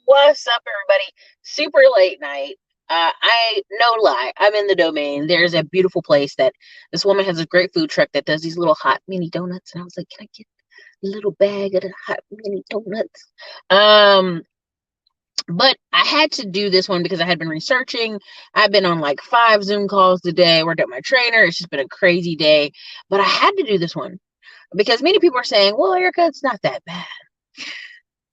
What's up, everybody? Super late night. I no lie, I'm in the domain. There's a beautiful place that this woman has a great food truck that does these little hot mini donuts, and I was like, can I get a little bag of the hot mini donuts? Um, but I had to do this one because I had been researching. I've been on like 5 Zoom calls today. Worked at my trainer. It's just been a crazy day, but I had to do this one because many people are saying, "Well, Erica, it's not that bad."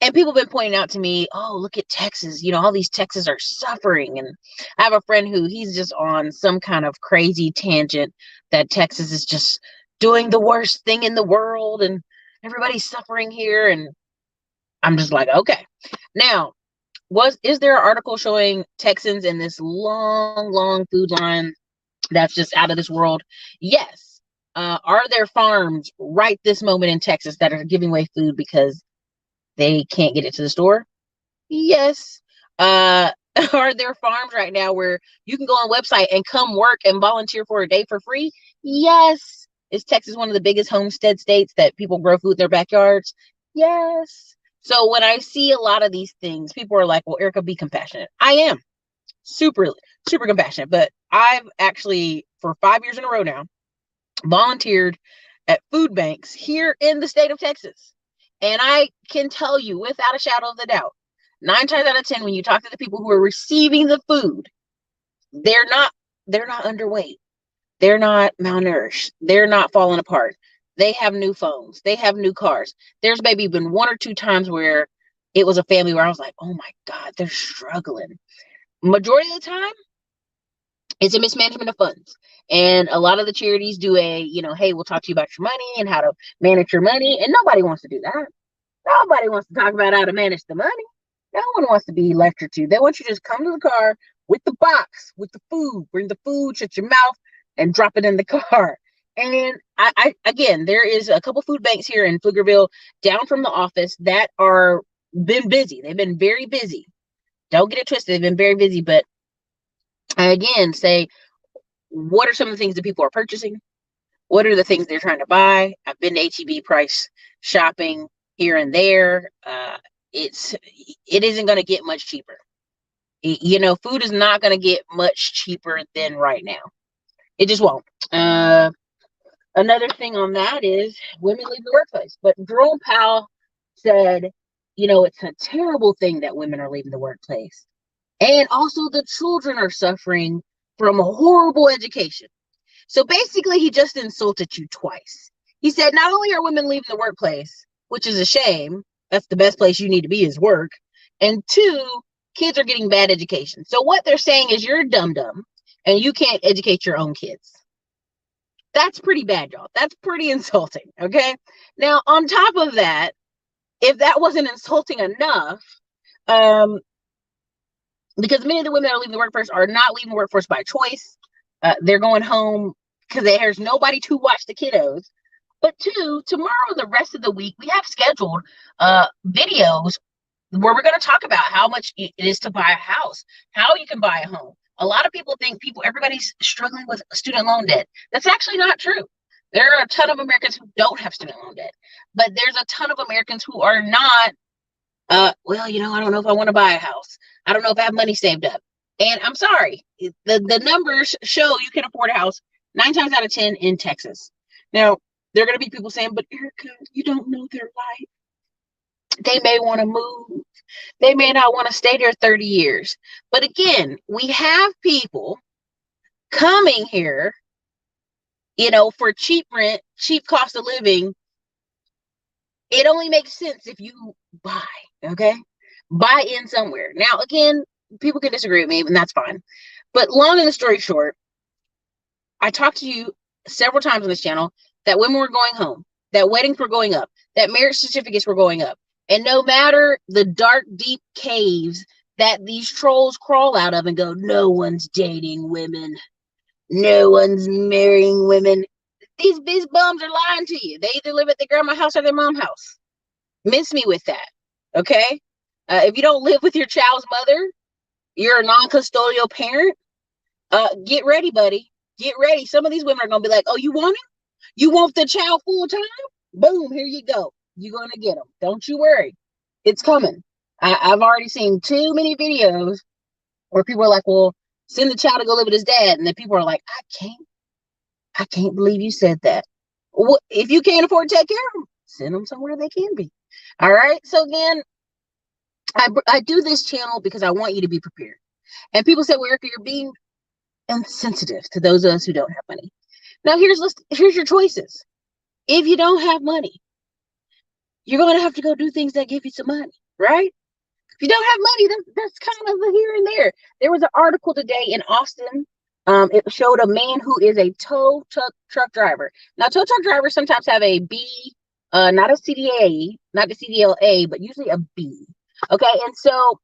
And people have been pointing out to me, oh, look at Texas. All these Texas are suffering. And I have a friend who he's just on some kind of crazy tangent that Texas is just doing the worst thing in the world and everybody's suffering here. And I'm just like, okay. Now, is there an article showing Texans in this long, long food line that's just out of this world? Yes. Are there farms right this moment in Texas that are giving away food because they can't get it to the store? Yes. Uh, are there farms right now where you can go on a website and come work and volunteer for a day for free? Yes. Is Texas one of the biggest homestead states that people grow food in their backyards? Yes. So when I see a lot of these things, people are like, well, Erica, be compassionate. I am super, super compassionate. But I've actually, for 5 years in a row now, volunteered at food banks here in the state of Texas. And I can tell you without a shadow of a doubt, 9 times out of 10, when you talk to the people who are receiving the food, they're not underweight. They're not malnourished. They're not falling apart. They have new phones. They have new cars. There's maybe been 1 or 2 times where it was a family where I was like, oh my God, they're struggling. Majority of the time, it's a mismanagement of funds. And a lot of the charities do hey, we'll talk to you about your money and how to manage your money. And nobody wants to do that. Nobody wants to talk about how to manage the money. No one wants to be lectured to. They want you to just come to the car with the box, with the food, bring the food, shut your mouth, and drop it in the car. And I again, there is a couple food banks here in Pflugerville down from the office that are been busy. They've been very busy. Don't get it twisted. They've been very busy, but I again say, what are some of the things that people are purchasing? What are the things they're trying to buy? I've been to HEB price shopping here and there. It isn't going to get much cheaper. Food is not going to get much cheaper than right now. It just won't. Another thing on that is women leave the workplace. But Jerome Powell said, it's a terrible thing that women are leaving the workplace. And also the children are suffering from a horrible education. So basically, he just insulted you twice. He said, not only are women leaving the workplace, which is a shame, that's the best place you need to be is work. And 2, kids are getting bad education. So what they're saying is you're dumb and you can't educate your own kids. That's pretty bad, y'all. That's pretty insulting. Okay. Now, on top of that, if that wasn't insulting enough, because many of the women that are leaving the workforce are not leaving the workforce by choice. They're going home because there's nobody to watch the kiddos. But 2, tomorrow, the rest of the week, we have scheduled videos where we're going to talk about how much it is to buy a house, how you can buy a home. A lot of people think everybody's struggling with student loan debt. That's actually not true. There are a ton of Americans who don't have student loan debt, but there's a ton of Americans who are not, I don't know if I want to buy a house. I don't know if I have money saved up. And I'm sorry, the numbers show you can afford a house 9 times out of 10 in Texas. Now, there are going to be people saying, but Erica, you don't know their life. They may want to move. They may not want to stay there 30 years. But again, we have people coming here, for cheap rent, cheap cost of living. It only makes sense if you buy, okay? Buy in somewhere. Now, again, people can disagree with me, and that's fine. But long and the story short, I talked to you several times on this channel that women were going home, that weddings were going up, that marriage certificates were going up. And no matter the dark, deep caves that these trolls crawl out of and go, no one's dating women, no one's marrying women. These bums are lying to you. They either live at their grandma's house or their mom's house. Miss me with that, okay? If you don't live with your child's mother, you're a non-custodial parent, get ready, buddy. Get ready. Some of these women are going to be like, oh, you want him? You want the child full time? Boom, here you go. You're going to get them. Don't you worry. It's coming. I've already seen too many videos where people are like, well, send the child to go live with his dad. And then people are like, I can't believe you said that. Well, if you can't afford to take care of them, send them somewhere they can be. All right. So again, I do this channel because I want you to be prepared. And people say, well, Erica, you're being insensitive to those of us who don't have money. Now, here's your choices. If you don't have money, you're going to have to go do things that give you some money, right? If you don't have money, that's kind of the here and there. There was an article today in Austin. It showed a man who is a tow truck driver. Now, tow truck drivers sometimes have a B, not a CDA, not the CDLA, but usually a B. Okay, and so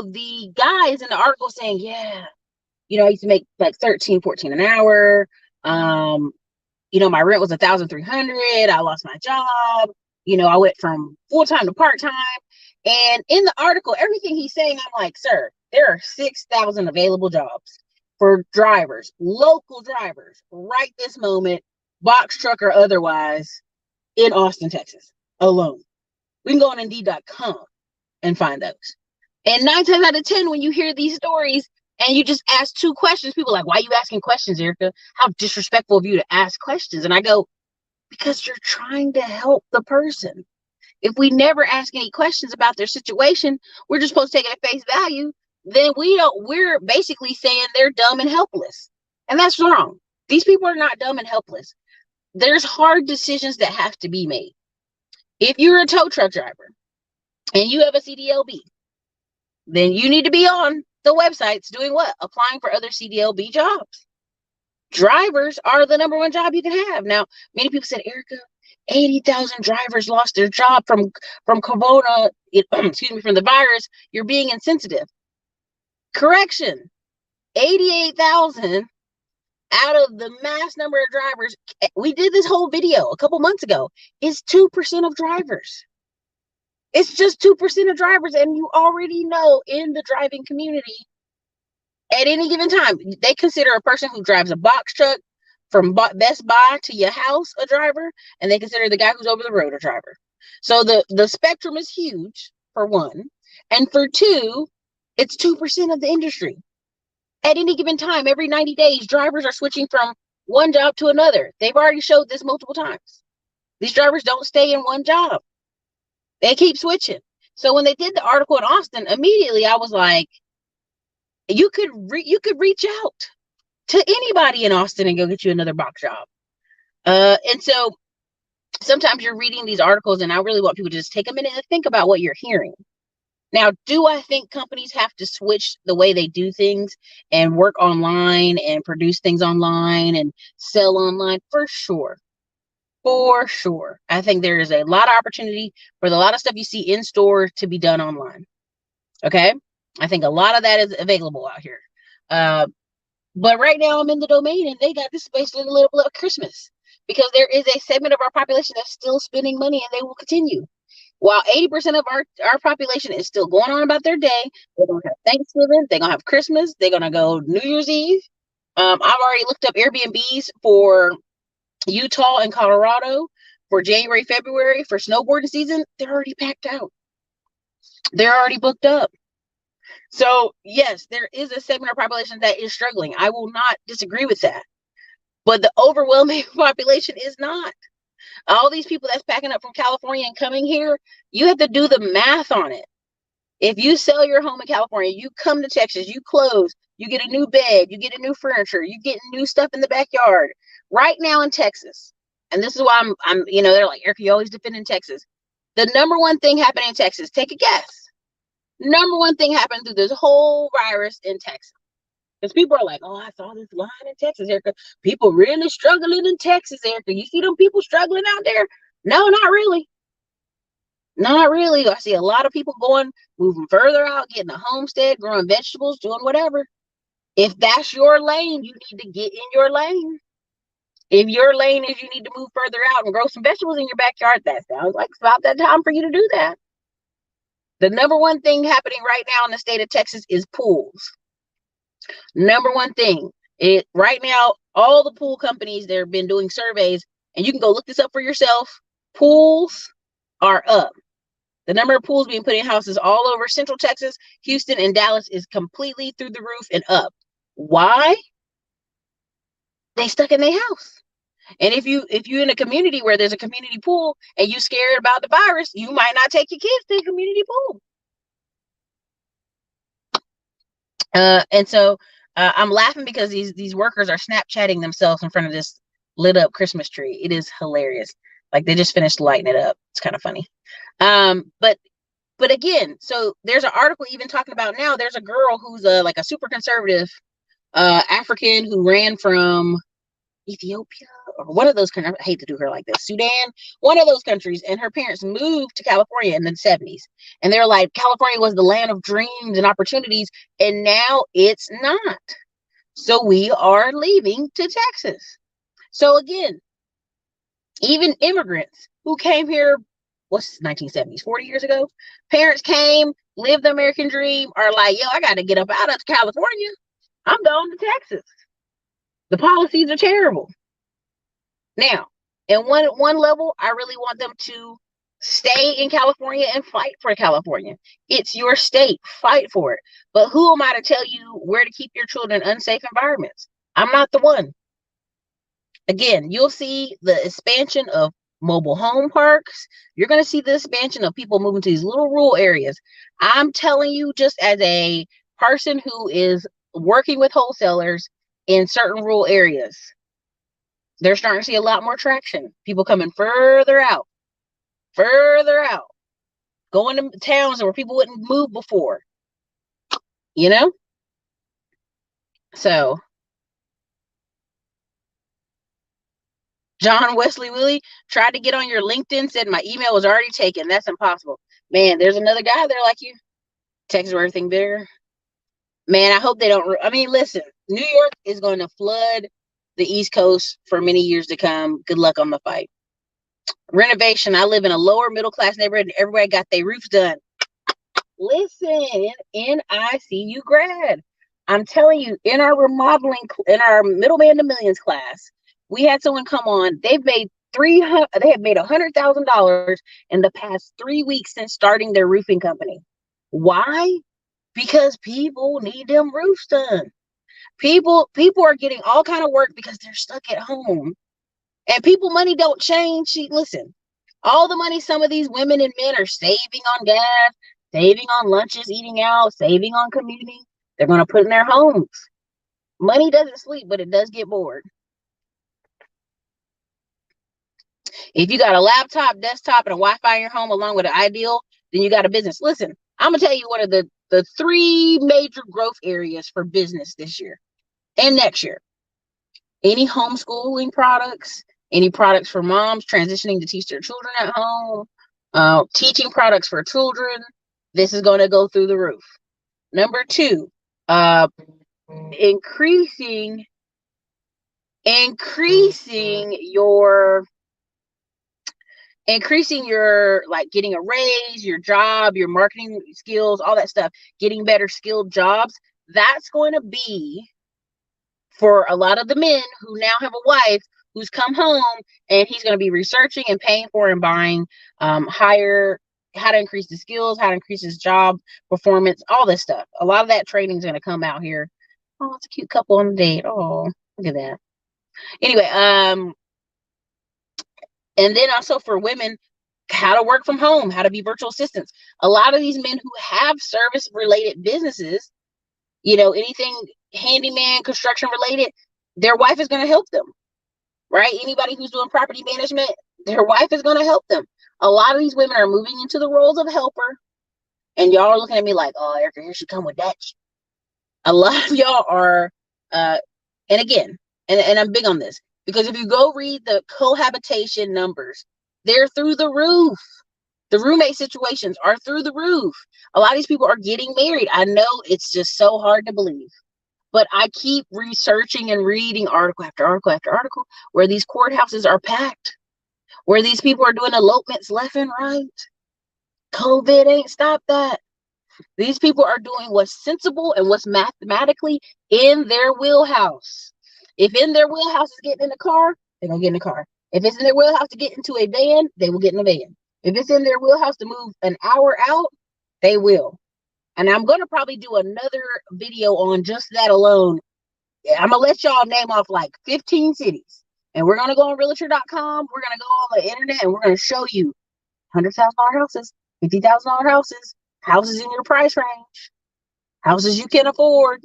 the guy is in the article saying, yeah, I used to make like 13, 14 an hour. My rent was 1,300. I lost my job. I went from full-time to part-time. And in the article, everything he's saying, I'm like, sir, there are 6,000 available jobs for drivers, local drivers, right this moment, box truck or otherwise, in Austin, Texas, alone. We can go on Indeed.com and find those. And 9 times out of 10, when you hear these stories and you just ask 2 questions, people are like, why are you asking questions, Erica? How disrespectful of you to ask questions. And I go, because you're trying to help the person. If we never ask any questions about their situation, we're just supposed to take it at face value. Then we're basically saying they're dumb and helpless. And that's wrong. These people are not dumb and helpless. There's hard decisions that have to be made. If you're a tow truck driver and you have a CDLB, then you need to be on the websites doing what? Applying for other CDLB jobs. Drivers are the number 1 job you can have. Now, many people said, Erica, 80,000 drivers lost their job from corona, from the virus. You're being insensitive. Correction. 88,000 out of the mass number of drivers. We did this whole video a couple months ago. Is 2% of drivers. It's just 2% of drivers. And you already know in the driving community, at any given time, they consider a person who drives a box truck from Best Buy to your house a driver, and they consider the guy who's over the road a driver. So the spectrum is huge, for one. And for two, it's 2% of the industry. At any given time, every 90 days, drivers are switching from one job to another. They've already showed this multiple times. These drivers don't stay in one job. They keep switching. So when they did the article in Austin, immediately I was like, you could reach out to anybody in Austin and go get you another box job. And so sometimes you're reading these articles, and I really want people to just take a minute and think about what you're hearing. Now, do I think companies have to switch the way they do things and work online and produce things online and sell online? For sure. For sure. I think there is a lot of opportunity for a lot of stuff you see in store to be done online. Okay? I think a lot of that is available out here. But right now I'm in the domain, and they got this space a little bit of Christmas, because there is a segment of our population that's still spending money, and they will continue. While 80% of our population is still going on about their day, they're going to have Thanksgiving, they're going to have Christmas, they're going to go New Year's Eve. I've already looked up Airbnbs for Utah and Colorado for January, February, for snowboarding season. They're already packed out. They're already booked up. So yes, there is a segment of our population that is struggling. I will not disagree with that. But the overwhelming population is not. All these people that's packing up from California and coming here, you have to do the math on it. If you sell your home in California, you come to Texas, you close, you get a new bed, you get a new furniture, you get new stuff in the backyard. Right now in Texas, and this is why I'm they're like, Erica, you always defending Texas. The number 1 thing happening in Texas, take a guess. Number 1 thing happened through this whole virus in Texas. Because people are like, oh, I saw this line in Texas, Erica. People really struggling in Texas, Erica. You see them people struggling out there? No, not really. Not really. I see a lot of people moving further out, getting a homestead, growing vegetables, doing whatever. If that's your lane, you need to get in your lane. If your lane is you need to move further out and grow some vegetables in your backyard, that sounds like it's about that time for you to do that. The number 1 thing happening right now in the state of Texas is pools. Number 1 thing. Right now, all the pool companies, they've been doing surveys, and you can go look this up for yourself, pools are up. The number of pools being put in houses all over Central Texas, Houston, and Dallas is completely through the roof and up. Why? They stuck in their house. And if you're in a community where there's a community pool and you scared about the virus, you might not take your kids to the community pool. And so I'm laughing because these workers are Snapchatting themselves in front of this lit up Christmas tree. It is hilarious. Like they just finished lighting it up. It's kind of funny. But again, so there's an article even talking about now. There's a girl who's like a super conservative African who ran from Ethiopia or one of those countries. I hate to do her like this. Sudan, one of those countries, and her parents moved to California in the 70s. And they're like, California was the land of dreams and opportunities, and now it's not. So we are leaving to Texas. So again, even immigrants who came here, what's 1970s, 40 years ago, parents came, lived the American dream, are like, yo, I got to get up out of California. I'm going to Texas. The policies are terrible. Now, in one level, I really want them to stay in California and fight for California. It's your state. Fight for it. But who am I to tell you where to keep your children in unsafe environments? I'm not the one. Again, you'll see the expansion of mobile home parks. You're going to see the expansion of people moving to these little rural areas. I'm telling you, just as a person who is working with wholesalers in certain rural areas, they're starting to see a lot more traction. People coming further out, going to towns where people wouldn't move before, you know? So, John Wesley Willie tried to get on your LinkedIn, said my email was already taken. That's impossible. Man, there's another guy there like you. Texas where everything bigger. Man, I hope they don't. I mean, listen, New York is going to flood the East Coast for many years to come. Good luck on the fight. Renovation. I live in a lower middle class neighborhood and everybody got their roofs done. Listen, NICU grad. I'm telling you, in our remodeling, in our middleman to millions class, we had someone come on. They've made they have made $100,000 in the past 3 weeks since starting their roofing company. Why? Because people need them roofs done. People are getting all kind of work because they're stuck at home. And people money don't change. Listen, all the money some of these women and men are saving on gas, saving on lunches, eating out, saving on commuting, they're going to put in their homes. Money doesn't sleep, but it does get bored. If you got a laptop, desktop, and a Wi-Fi in your home along with an ideal, then you got a business. Listen, I'm going to tell you one of the 3 major growth areas for business this year and next year. Any homeschooling products, any products for moms transitioning to teach their children at home, teaching products for children, this is going to go through the roof. Number 2, increasing your like getting a raise, your job, your marketing skills, all that stuff, getting better skilled jobs. That's going to be for a lot of the men who now have a wife who's come home, and he's going to be researching and paying for and buying how to increase the skills, how to increase his job performance, all this stuff. A lot of that training is going to come out here. Oh, it's a cute couple on a date. Oh, look at that. Anyway, and then also for women, how to work from home, how to be virtual assistants. A lot of these men who have service related businesses, anything handyman, construction related, their wife is going to help them, right? Anybody who's doing property management, their wife is going to help them. A lot of these women are moving into the roles of helper, and y'all are looking at me like, oh, Erica, here she come with that. A lot of y'all are, and again, and I'm big on this, because if you go read the cohabitation numbers, they're through the roof. The roommate situations are through the roof. A lot of these people are getting married. I know it's just so hard to believe, but I keep researching and reading article after article after article where these courthouses are packed, where these people are doing elopements left and right. COVID ain't stopped that. These people are doing what's sensible and what's mathematically in their wheelhouse. If in their wheelhouse is getting in the car, they're going to get in the car. If it's in their wheelhouse to get into a van, they will get in a van. If it's in their wheelhouse to move an hour out, they will. And I'm going to probably do another video on just that alone. I'm going to let y'all name off like 15 cities. And we're going to go on realtor.com. We're going to go on the internet and we're going to show you $100,000 houses, $50,000 houses, houses in your price range, houses you can afford.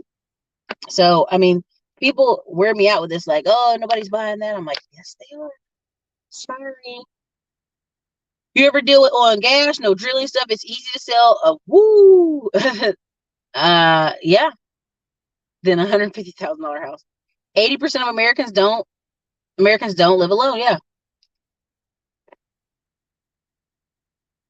So, I mean, people wear me out with this, like, oh, nobody's buying that. I'm like, yes, they are. Sorry. You ever deal with oil and gas, no drilling stuff? It's easy to sell. Woo. Yeah. Then $150,000 house. 80% of Americans don't live alone. Yeah.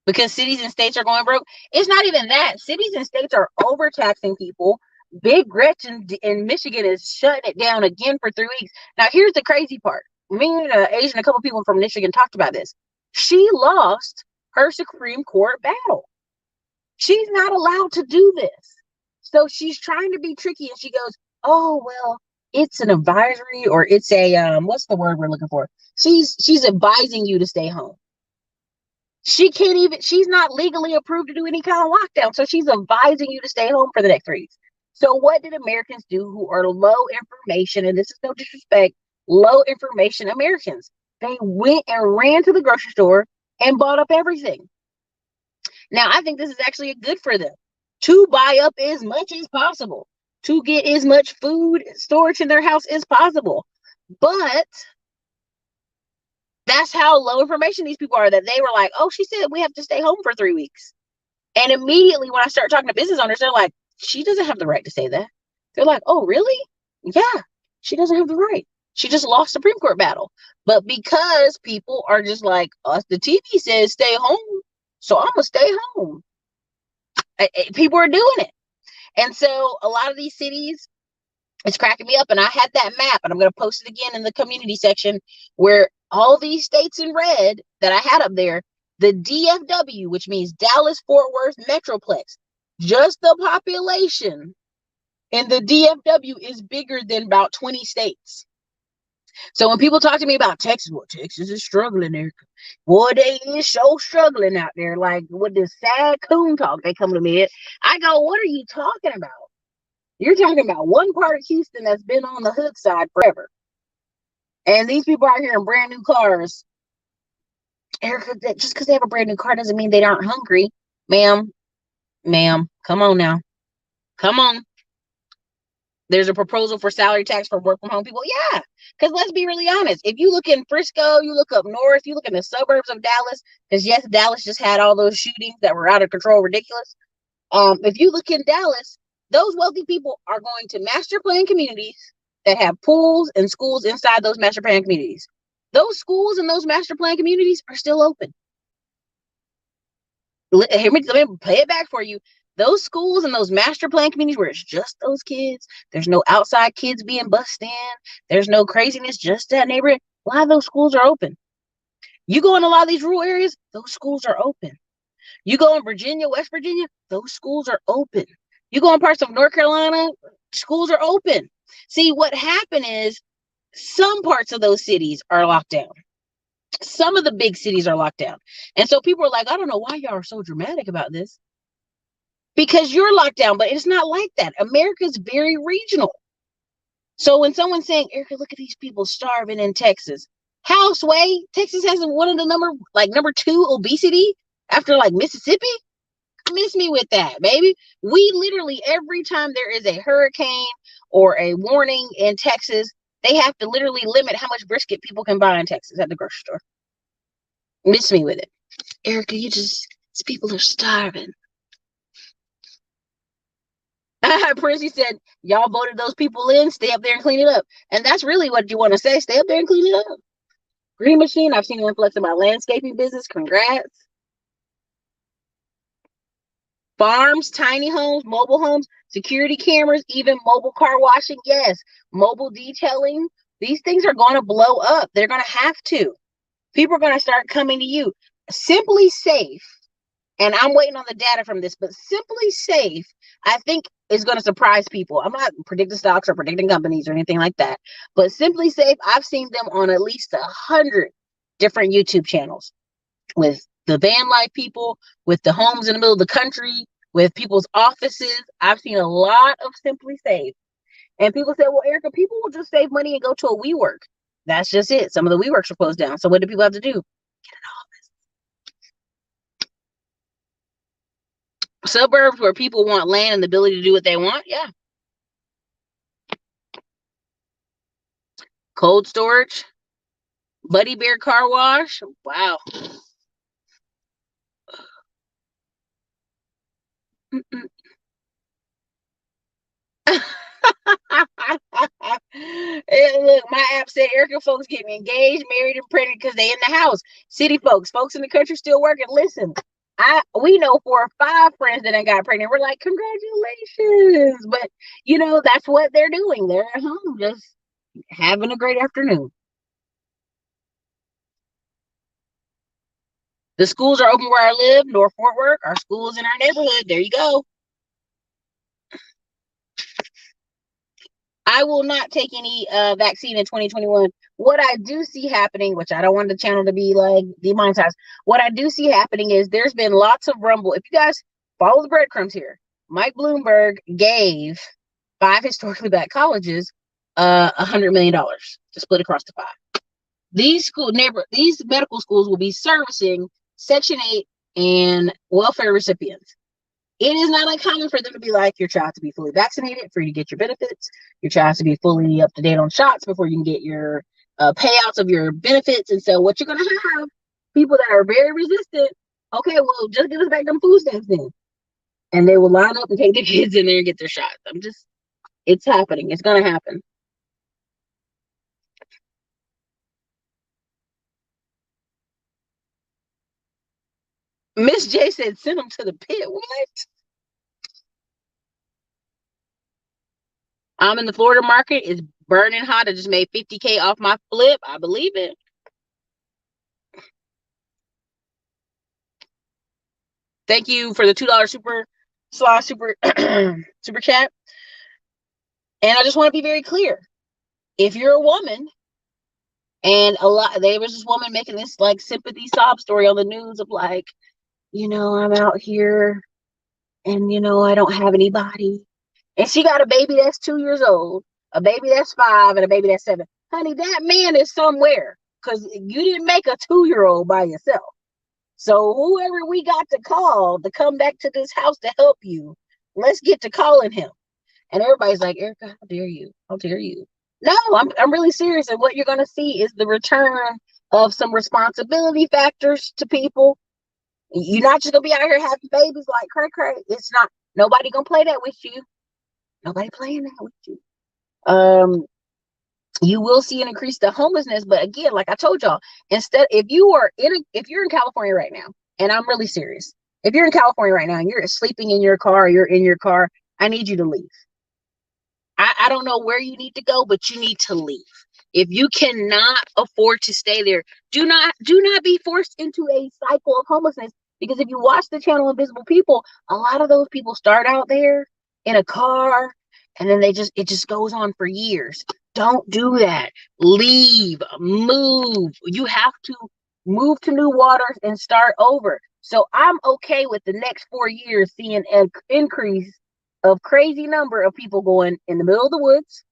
Because cities and states are going broke. It's not even that. Cities and states are overtaxing people. Big Gretchen in Michigan is shutting it down again for 3 weeks. Now, here's the crazy part. Me and Asian, a couple people from Michigan talked about this. She lost her Supreme Court battle. She's not allowed to do this. So she's trying to be tricky and she goes, oh, well, it's an advisory or it's a, what's the word we're looking for? She's advising you to stay home. She's not legally approved to do any kind of lockdown. So she's advising you to stay home for the next 3 weeks. So what did Americans do who are low information, and this is no disrespect, low information Americans? They went and ran to the grocery store and bought up everything. Now, I think this is actually good for them to buy up as much as possible, to get as much food storage in their house as possible. But that's how low information these people are, that they were like, oh, she said we have to stay home for 3 weeks. And immediately when I start talking to business owners, they're like, she doesn't have the right to say that. They're like, oh, really? Yeah, she doesn't have the right. She just lost the Supreme Court battle. But because people are just like, us, the TV says stay home, so I'm going to stay home. People are doing it. And so a lot of these cities, it's cracking me up. And I had that map, and I'm going to post it again in the community section, where all these states in red that I had up there, the DFW, which means Dallas-Fort Worth Metroplex, just the population in the DFW is bigger than about 20 states. So when people talk to me about Texas, well, Texas is struggling there. Boy, they is so struggling out there. Like with this sad coon talk they come to me at. I go, what are you talking about? You're talking about one part of Houston that's been on the hood side forever. And these people out here in brand new cars. Erica, just because they have a brand new car doesn't mean they aren't hungry. Ma'am, come on now. Come on. There's a proposal for salary tax for work from home people. Yeah, because let's be really honest. If you look in Frisco, you look up north, you look in the suburbs of Dallas, because yes, Dallas just had all those shootings that were out of control, ridiculous. If you look in Dallas, those wealthy people are going to master plan communities that have pools and schools inside those master plan communities. Those schools and those master plan communities are still open. Let me play it back for you. Those schools and those master plan communities where it's just those kids, there's no outside kids being bussed in, there's no craziness, just that neighborhood. A lot of those schools are open. You go in a lot of these rural areas, those schools are open. You go in Virginia, West Virginia, those schools are open. You go in parts of North Carolina, schools are open. See, what happened is some parts of those cities are locked down. Some of the big cities are locked down. And so people are like, I don't know why y'all are so dramatic about this. Because you're locked down, but it's not like that. America's very regional. So when someone's saying, Erica, look at these people starving in Texas. How, Sway? Texas has one of the number 2 obesity after like Mississippi? Miss me with that, baby. We literally, every time there is a hurricane or a warning in Texas, they have to literally limit how much brisket people can buy in Texas at the grocery store. Miss me with it. Erica, these people are starving. Prissy said, y'all voted those people in, stay up there and clean it up. And that's really what you want to say. Stay up there and clean it up. Green Machine, I've seen an influx in my landscaping business. Congrats. Farms, tiny homes, mobile homes, security cameras, even mobile car washing. Yes, mobile detailing. These things are going to blow up. They're going to have to. People are going to start coming to you. Simply Safe, and I'm waiting on the data from this, but Simply Safe, I think, is going to surprise people. I'm not predicting stocks or predicting companies or anything like that, but Simply Safe, I've seen them on at least 100 different YouTube channels with the van life people, with the homes in the middle of the country, with people's offices. I've seen a lot of Simply Save. And people say, well, Erica, people will just save money and go to a WeWork. That's just it. Some of the WeWorks are closed down. So what do people have to do? Get an office. Suburbs where people want land and the ability to do what they want. Yeah. Cold storage. Buddy Bear car wash. Wow. Look, my app said Erica folks getting engaged, married, and pregnant because they in the house. City folks in the country still working. Listen, we know 4 or 5 friends that ain't got pregnant. We're like, congratulations. But you know, that's what they're doing. They're at home just having a great afternoon. The schools are open where I live, North Fort Worth. Our schools in our neighborhood. There you go. I will not take any vaccine in 2021. What I do see happening, which I don't want the channel to be like demonetized, what I do see happening is there's been lots of rumble. If you guys follow the breadcrumbs here, Mike Bloomberg gave 5 historically black colleges $100 million to split across the 5. These medical schools will be servicing Section 8 and welfare recipients. It is not uncommon for them to be like, your child to be fully vaccinated for you to get your benefits, your child to be fully up to date on shots before you can get your payouts of your benefits. And so what you're going to have, people that are very resistant, okay, well, just give us back them food stamps then. And they will line up and take their kids in there and get their shots. It's happening. It's going to happen. Miss J said, send them to the pit. What? I'm in the Florida market. It's burning hot. I just made $50K off my flip. I believe it. Thank you for the $2 super super chat. And I just want to be very clear. If you're a woman, and there was this woman making this like sympathy sob story on the news of like, you know, I'm out here and you know, I don't have anybody. And she got a baby that's 2 years old, a baby that's 5, and a baby that's 7. Honey, that man is somewhere because you didn't make a 2-year-old by yourself. So whoever we got to call to come back to this house to help you, let's get to calling him. And everybody's like, Erica, how dare you? How dare you? No, I'm really serious. And what you're going to see is the return of some responsibility factors to people. You're not just going to be out here having babies like cray. It's not. Nobody going to play that with you. Nobody playing that with you. You will see an increase to homelessness, but again, like I told y'all, if you're in California right now, and I'm really serious, if you're in California right now and you're sleeping in your car, or you're in your car, I need you to leave. I don't know where you need to go, but you need to leave. If you cannot afford to stay there, do not be forced into a cycle of homelessness. Because if you watch the channel Invisible People, a lot of those people start out there in a car, and then it just goes on for years. Don't do that. Leave, move. You have to move to new waters and start over. So I'm okay with the next 4 years seeing an increase of crazy number of people going in the middle of the woods.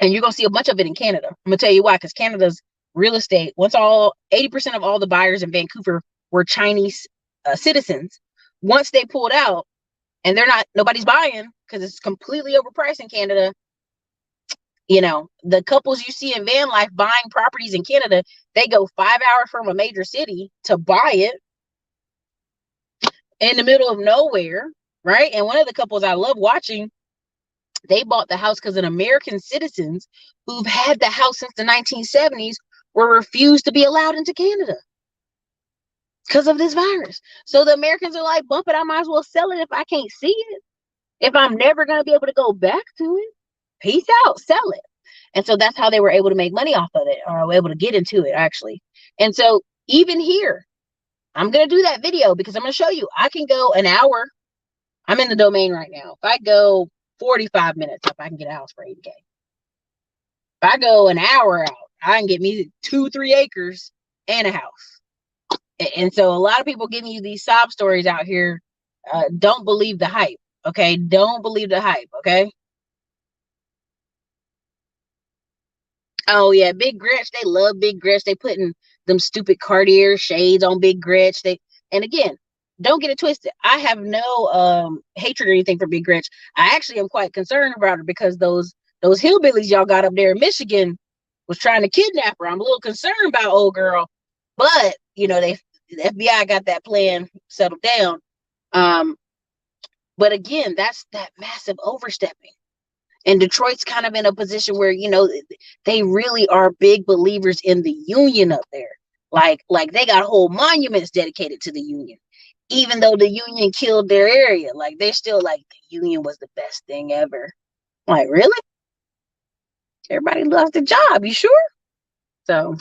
And you're going to see a bunch of it in Canada. I'm going to tell you why, because Canada's real estate, 80% of all the buyers in Vancouver were Chinese citizens. Once they pulled out and nobody's buying because it's completely overpriced in Canada. You know, the couples you see in van life buying properties in Canada, they go 5 hours from a major city to buy it in the middle of nowhere, right? And one of the couples I love watching, they bought the house because American citizens who've had the house since the 1970s were refused to be allowed into Canada because of this virus. So the Americans are like, bump it, I might as well sell it if I can't see it. If I'm never going to be able to go back to it, peace out, sell it. And so that's how they were able to make money off of it, or were able to get into it, actually. And so even here, I'm going to do that video because I'm going to show you, I can go an hour. I'm in the domain right now. If I go 45 minutes up, I can get a house for $80K. If I go an hour out, I can get me 2-3 acres and a house. And so a lot of people giving you these sob stories out here. Don't believe the hype. Okay. Don't believe the hype. Okay. Oh yeah, Big Gretch. They love Big Gretch. They putting them stupid Cartier shades on Big Gretch. And again, don't get it twisted. I have no hatred or anything for Big Gretch. I actually am quite concerned about her because those hillbillies y'all got up there in Michigan was trying to kidnap her. I'm a little concerned about old girl, but the FBI got that plan settled down. Um, but again, that's that massive overstepping. And Detroit's kind of in a position where, they really are big believers in the union up there. Like they got whole monuments dedicated to the union, even though the union killed their area. Like they're still like the union was the best thing ever. Like, really? Everybody lost their job. You sure? So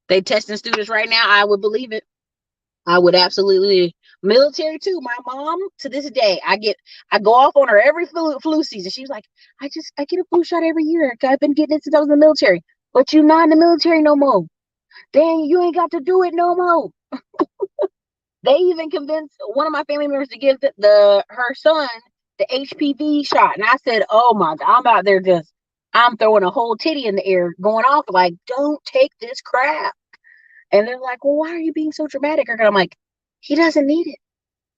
they testing students right now. I would believe it. I would absolutely. Military too. My mom, to this day, I go off on her every flu season. She's like, I get a flu shot every year. I've been getting it since I was in the military. But you're not in the military no more. Dang, you ain't got to do it no more. They even convinced one of my family members to give her son the HPV shot. And I said, oh my God, I'm out there I'm throwing a whole titty in the air, going off like, don't take this crap. And they're like, well, why are you being so dramatic? And I'm like, he doesn't need it.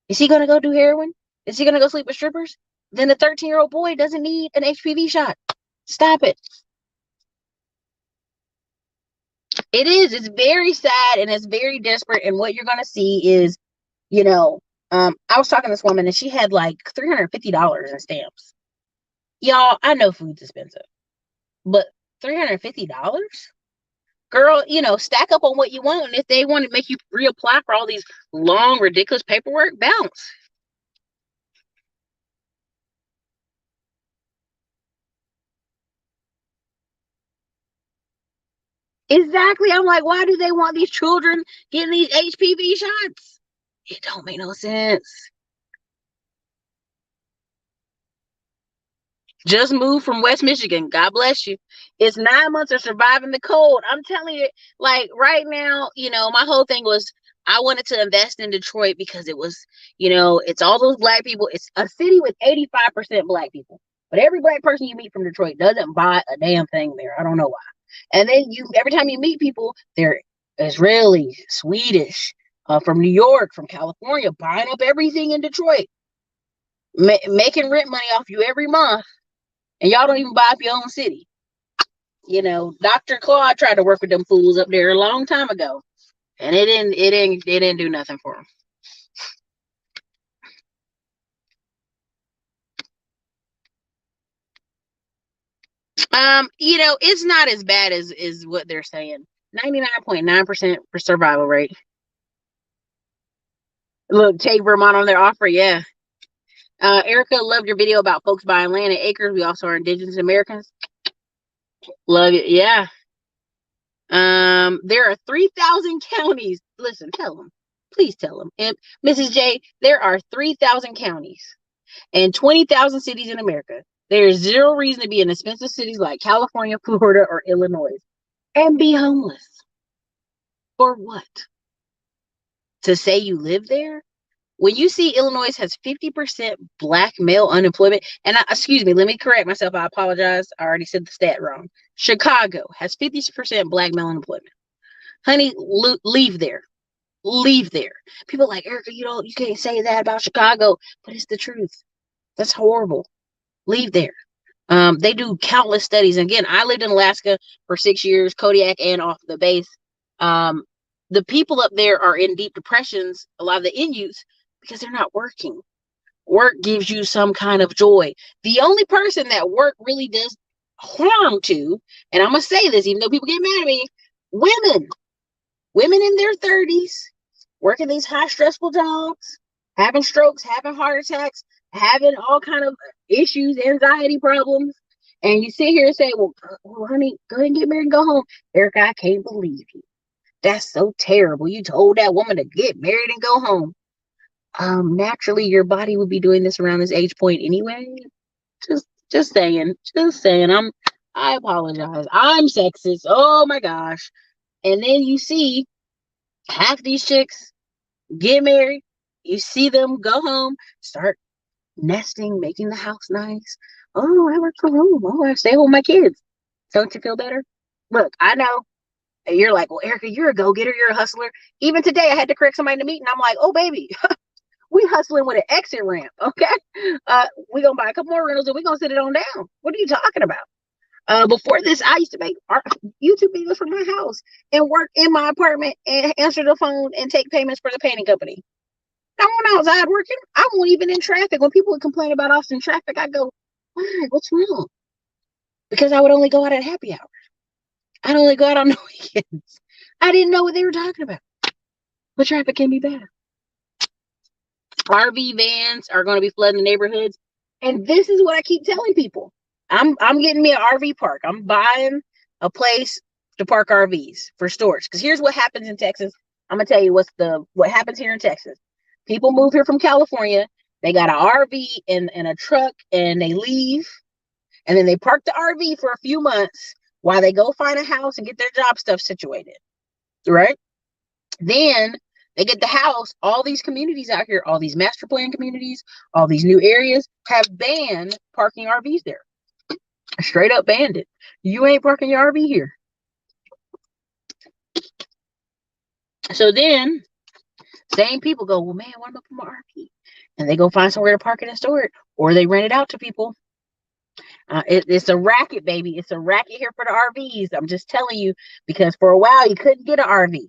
Is he going to go do heroin? Is he going to go sleep with strippers? Then the 13-year-old boy doesn't need an HPV shot. Stop it. It is. It's very sad and it's very desperate. And what you're going to see is, I was talking to this woman and she had like $350 in stamps. Y'all, I know food's expensive, but $350? Girl, stack up on what you want. And if they want to make you reapply for all these long, ridiculous paperwork, bounce. Exactly. I'm like, why do they want these children getting these HPV shots? It don't make no sense. Just moved from West Michigan. God bless you. It's 9 months of surviving the cold. I'm telling you, like right now, my whole thing was I wanted to invest in Detroit because it was, it's all those black people. It's a city with 85% black people. But every black person you meet from Detroit doesn't buy a damn thing there. I don't know why. And then every time you meet people, they're Israeli, Swedish, from New York, from California, buying up everything in Detroit, making rent money off you every month. And y'all don't even buy up your own city. Dr. Claude tried to work with them fools up there a long time ago, and it didn't do nothing for them. It's not as bad as what they're saying. 99.9% for survival rate. Look, take Vermont on their offer. Yeah. Erica, loved your video about folks buying land and acres. We also are Indigenous Americans. Love it. Yeah. There are 3,000 counties. Listen, tell them. Please tell them. And Mrs. J, there are 3,000 counties and 20,000 cities in America. There is zero reason to be in expensive cities like California, Florida, or Illinois and be homeless. For what? To say you live there? When you see Illinois has 50% black male unemployment, and excuse me, let me correct myself. I apologize. I already said the stat wrong. Chicago has 50% black male unemployment. Honey, leave there. Leave there. People are like, Erica, you can't say that about Chicago, but it's the truth. That's horrible. Leave there. They do countless studies. Again, I lived in Alaska for 6 years, Kodiak and off the base. The people up there are in deep depressions, a lot of the Inuits, because they're not working. Work gives you some kind of joy. The only person that work really does harm to, and I'm going to say this, even though people get mad at me, women. Women in their 30s, working these high stressful jobs, having strokes, having heart attacks, having all kind of issues, anxiety problems. And you sit here and say, well, honey, go ahead and get married and go home. Erica, I can't believe you. That's so terrible. You told that woman to get married and go home. Naturally, your body would be doing this around this age point anyway. Just Just saying. Just saying. I apologize. I'm sexist. Oh my gosh. And then you see half these chicks get married. You see them go home, start nesting, making the house nice. Oh, I work from home. Oh, I stay home with my kids. Don't you feel better? Look, I know. And you're like, well, Erica, you're a go-getter. You're a hustler. Even today, I had to correct somebody in the meeting. I'm like, oh, baby, we hustling with an exit ramp, okay? We gonna buy a couple more rentals and we gonna sit it on down. What are you talking about? Before this, I used to make YouTube videos from my house and work in my apartment and answer the phone and take payments for the painting company. Now when I was outside working, I wasn't even in traffic. When people would complain about Austin traffic, I go, why? What's wrong? Because I would only go out at happy hour. I'd only go out on the weekends. I didn't know what they were talking about. But traffic can be bad. RV vans are going to be flooding the neighborhoods. And this is what I keep telling people. I'm getting me an RV park. I'm buying a place to park RVs for storage. Because here's what happens in Texas. I'm going to tell you what happens here in Texas. People move here from California. They got an RV and a truck and they leave. And then they park the RV for a few months while they go find a house and get their job stuff situated. Right? Then they get the house. All these communities out here, all these master plan communities, all these new areas have banned parking RVs there. Straight up banned it. You ain't parking your RV here. So then, same people go, well, man, what am I put my RV? And they go find somewhere to park it and store it, or they rent it out to people. It's a racket, baby. It's a racket here for the RVs. I'm just telling you, because for a while you couldn't get an RV.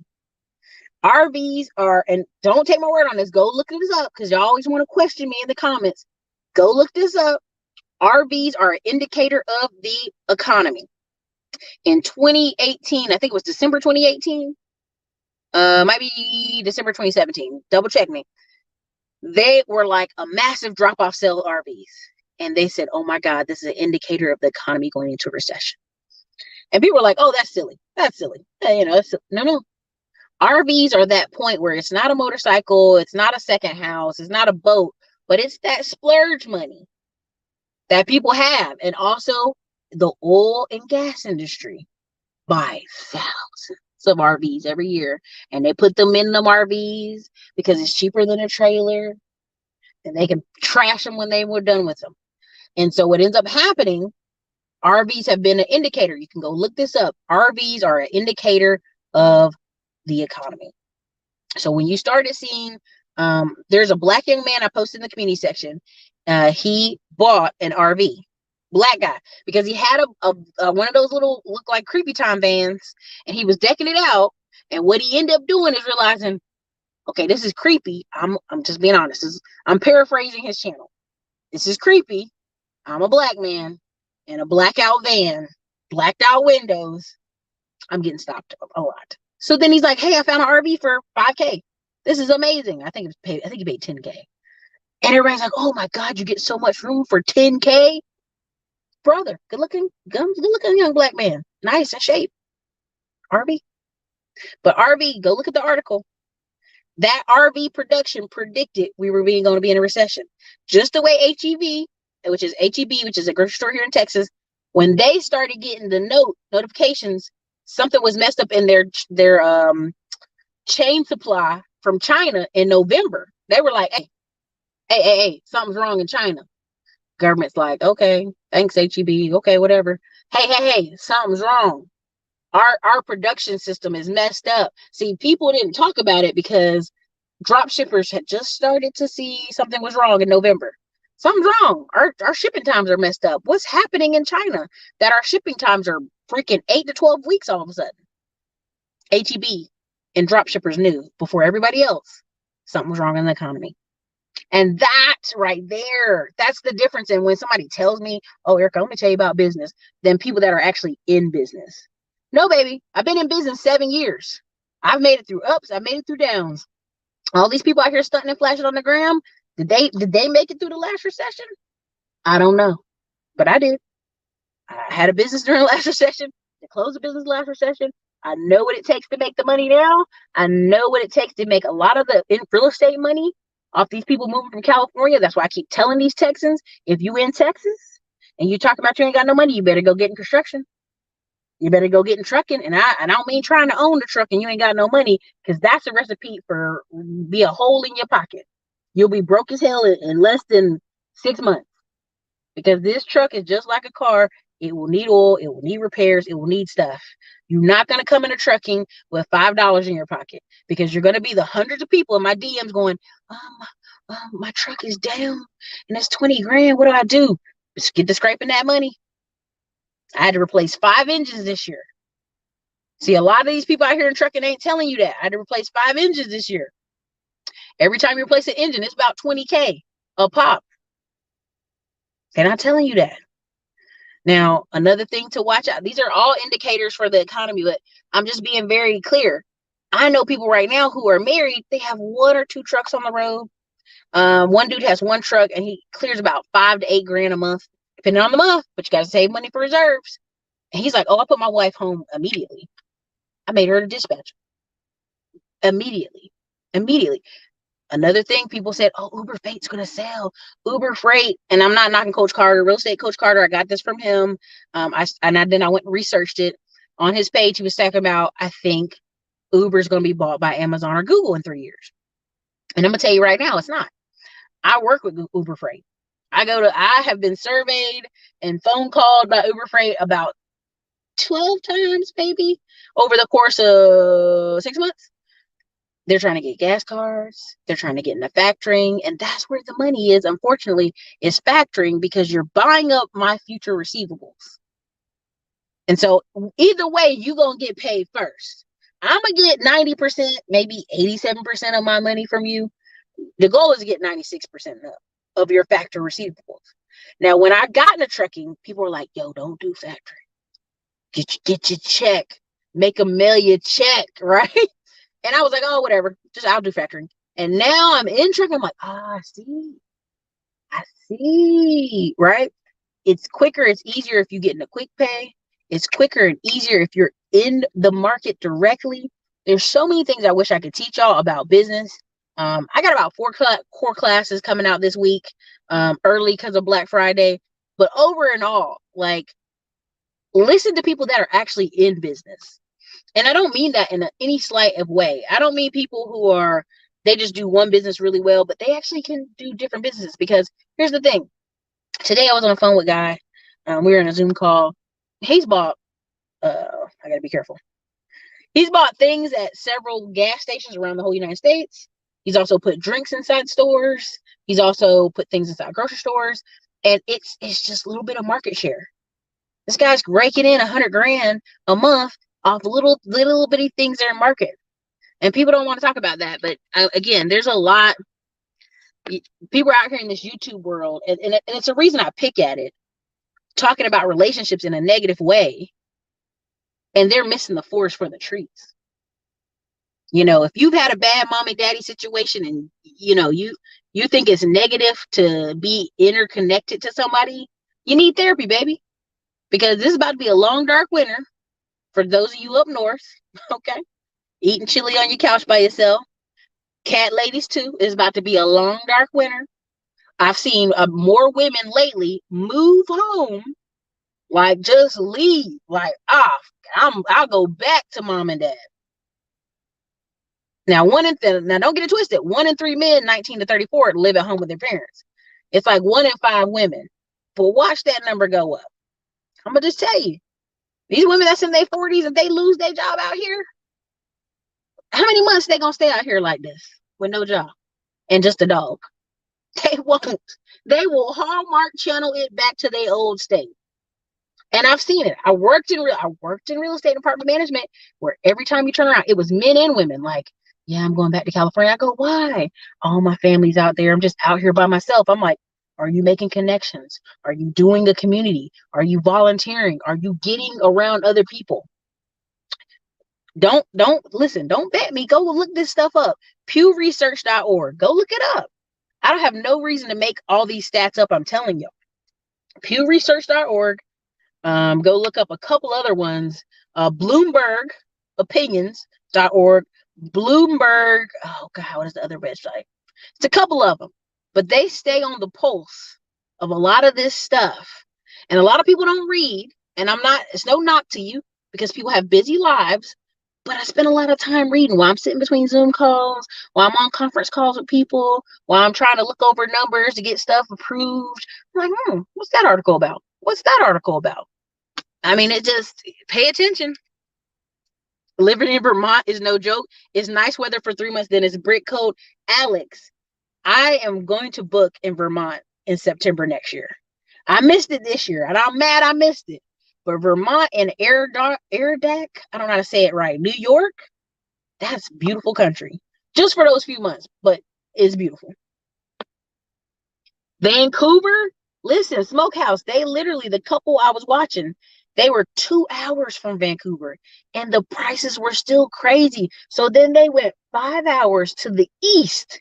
RVs are, and don't take my word on this, go look this up, because you always want to question me in the comments. Go look this up. RVs are an indicator of the economy. In 2018, I think it was December 2018, might be December 2017, double check me. They were like a massive drop-off sale RVs. And they said, oh my God, this is an indicator of the economy going into a recession. And people were like, oh, that's silly. That's silly. You know, no. RVs are that point where it's not a motorcycle, it's not a second house, it's not a boat, but it's that splurge money that people have. And also the oil and gas industry buy thousands of RVs every year. And they put them in them RVs because it's cheaper than a trailer. And they can trash them when they were done with them. And so what ends up happening, RVs have been an indicator. You can go look this up. RVs are an indicator of the economy. So when you started seeing, there's a black young man I posted in the community section. He bought an RV, black guy, because he had a one of those little look like creepy time vans, and he was decking it out. And what he ended up doing is realizing, okay, this is creepy. I'm just being honest. I'm paraphrasing his channel. This is creepy. I'm a black man in a blackout van, blacked out windows. I'm getting stopped a lot. So then he's like, hey, I found an RV for $5K. This is amazing. I think he paid $10K. And everybody's like, oh my God, you get so much room for $10K? Brother, good looking young black man. Nice in shape. RV. But RV, go look at the article. That RV production predicted we were going to be in a recession. Just the way HEB, which is a grocery store here in Texas, when they started getting the notifications, something was messed up in their chain supply from China in November. They were like, hey, something's wrong in China. Government's like, okay, thanks HEB, okay, whatever. Hey, something's wrong. Our production system is messed up. See, people didn't talk about it because drop shippers had just started to see something was wrong in November. Something's wrong. Our shipping times are messed up. What's happening in China that our shipping times are freaking 8 to 12 weeks all of a sudden? HEB and drop shippers knew before everybody else something was wrong in the economy. And that's right there. That's the difference. And when somebody tells me, oh, Erica, let me tell you about business, than people that are actually in business. No, baby, I've been in business 7 years. I've made it through ups. I've made it through downs. All these people out here stunting and flashing on the gram, did they make it through the last recession? I don't know, but I did. I had a business during the last recession. I closed a business last recession. I know what it takes to make the money now. I know what it takes to make a lot of the real estate money off these people moving from California. That's why I keep telling these Texans, if you in Texas and you talk about you ain't got no money, you better go get in construction. You better go get in trucking. And I don't mean trying to own the truck and you ain't got no money, because that's a recipe for be a hole in your pocket. You'll be broke as hell in less than 6 months, because this truck is just like a car. It will need oil. It will need repairs. It will need stuff. You're not going to come into trucking with $5 in your pocket, because you're going to be the hundreds of people in my DMs going, my truck is down and it's 20 grand. What do I do? Just get to scraping that money. I had to replace 5 engines this year. See, a lot of these people out here in trucking ain't telling you that. I had to replace 5 engines this year. Every time you replace an engine, it's about $20K a pop. They're not telling you that. Now, another thing to watch out. These are all indicators for the economy, but I'm just being very clear. I know people right now who are married. They have 1 or 2 trucks on the road. One dude has 1 truck and he clears about 5 to 8 grand a month, depending on the month, but you got to save money for reserves. And he's like, oh, I put my wife home immediately. I made her the dispatcher. Immediately. Another thing, people said, oh, Uber Freight's going to sell. Uber Freight, and I'm not knocking Coach Carter, real estate Coach Carter. I got this from him. Then I went and researched it. On his page, he was talking about, I think Uber's going to be bought by Amazon or Google in 3 years. And I'm going to tell you right now, it's not. I work with Uber Freight. I have been surveyed and phone called by Uber Freight about 12 times, maybe, over the course of 6 months. They're trying to get gas cards. They're trying to get into factoring. And that's where the money is, unfortunately, is factoring, because you're buying up my future receivables. And so either way, you're going to get paid first. I'm going to get 90%, maybe 87% of my money from you. The goal is to get 96% of your factor receivables. Now, when I got into trucking, people were like, yo, don't do factoring. Get your check. Make a million check, right? And I was like, oh, whatever. I'll do factoring. And now I'm in trucking. I'm like, I see, right? It's quicker. It's easier if you get into quick pay. It's quicker and easier if you're in the market directly. There's so many things I wish I could teach y'all about business. I got about 4 core classes coming out this week, early because of Black Friday. But over and all, like, listen to people that are actually in business. And I don't mean that in any slight of way. I don't mean people who they just do one business really well, but they actually can do different businesses. Because here's the thing. Today I was on the phone with a guy. We were in a Zoom call. He's bought, I got to be careful. He's bought things at several gas stations around the whole United States. He's also put drinks inside stores. He's also put things inside grocery stores. And it's just a little bit of market share. This guy's raking in 100 grand a month off little bitty things that are in market. And people don't want to talk about that. But again, there's a lot. People are out here in this YouTube world. And it's a reason I pick at it. Talking about relationships in a negative way. And they're missing the forest for the trees. You know, if you've had a bad mommy daddy situation and, you know, you think it's negative to be interconnected to somebody, you need therapy, baby. Because this is about to be a long, dark winter for those of you up north, okay? Eating chili on your couch by yourself. Cat ladies, too. It's about to be a long, dark winter. I've seen more women lately move home, like just leave, like, I'll go back to mom and dad. Now, don't get it twisted. 1 in 3 men, 19 to 34, live at home with their parents. It's like 1 in 5 women. But watch that number go up. I'm going to just tell you. These women that's in their 40s, if they lose their job out here, how many months they going to stay out here like this with no job and just a dog? They won't. They will Hallmark channel it back to their old state. And I've seen it. I worked in real estate and apartment management, where every time you turn around, it was men and women like, yeah, I'm going back to California. I go, why? All my family's out there. I'm just out here by myself. I'm like, are you making connections? Are you doing a community? Are you volunteering? Are you getting around other people? Don't bet me. Go look this stuff up. PewResearch.org. Go look it up. I don't have no reason to make all these stats up. I'm telling you. PewResearch.org. Go look up a couple other ones. BloombergOpinions.org. Bloomberg. Oh God, what is the other website? It's a couple of them, but they stay on the pulse of a lot of this stuff. And a lot of people don't read, and it's no knock to you because people have busy lives, but I spend a lot of time reading while I'm sitting between Zoom calls, while I'm on conference calls with people, while I'm trying to look over numbers to get stuff approved. I'm like, what's that article about? What's that article about? I mean, it just, pay attention. Living in Vermont is no joke. It's nice weather for 3 months, then it's brick cold. Alex, I am going to book in Vermont in September next year. I missed it this year, and I'm mad I missed it. But Vermont and Airdac, I don't know how to say it right, New York, that's beautiful country. Just for those few months, but it's beautiful. Vancouver, listen, Smokehouse, they literally, the couple I was watching, they were 2 hours from Vancouver, and the prices were still crazy. So then they went 5 hours to the east,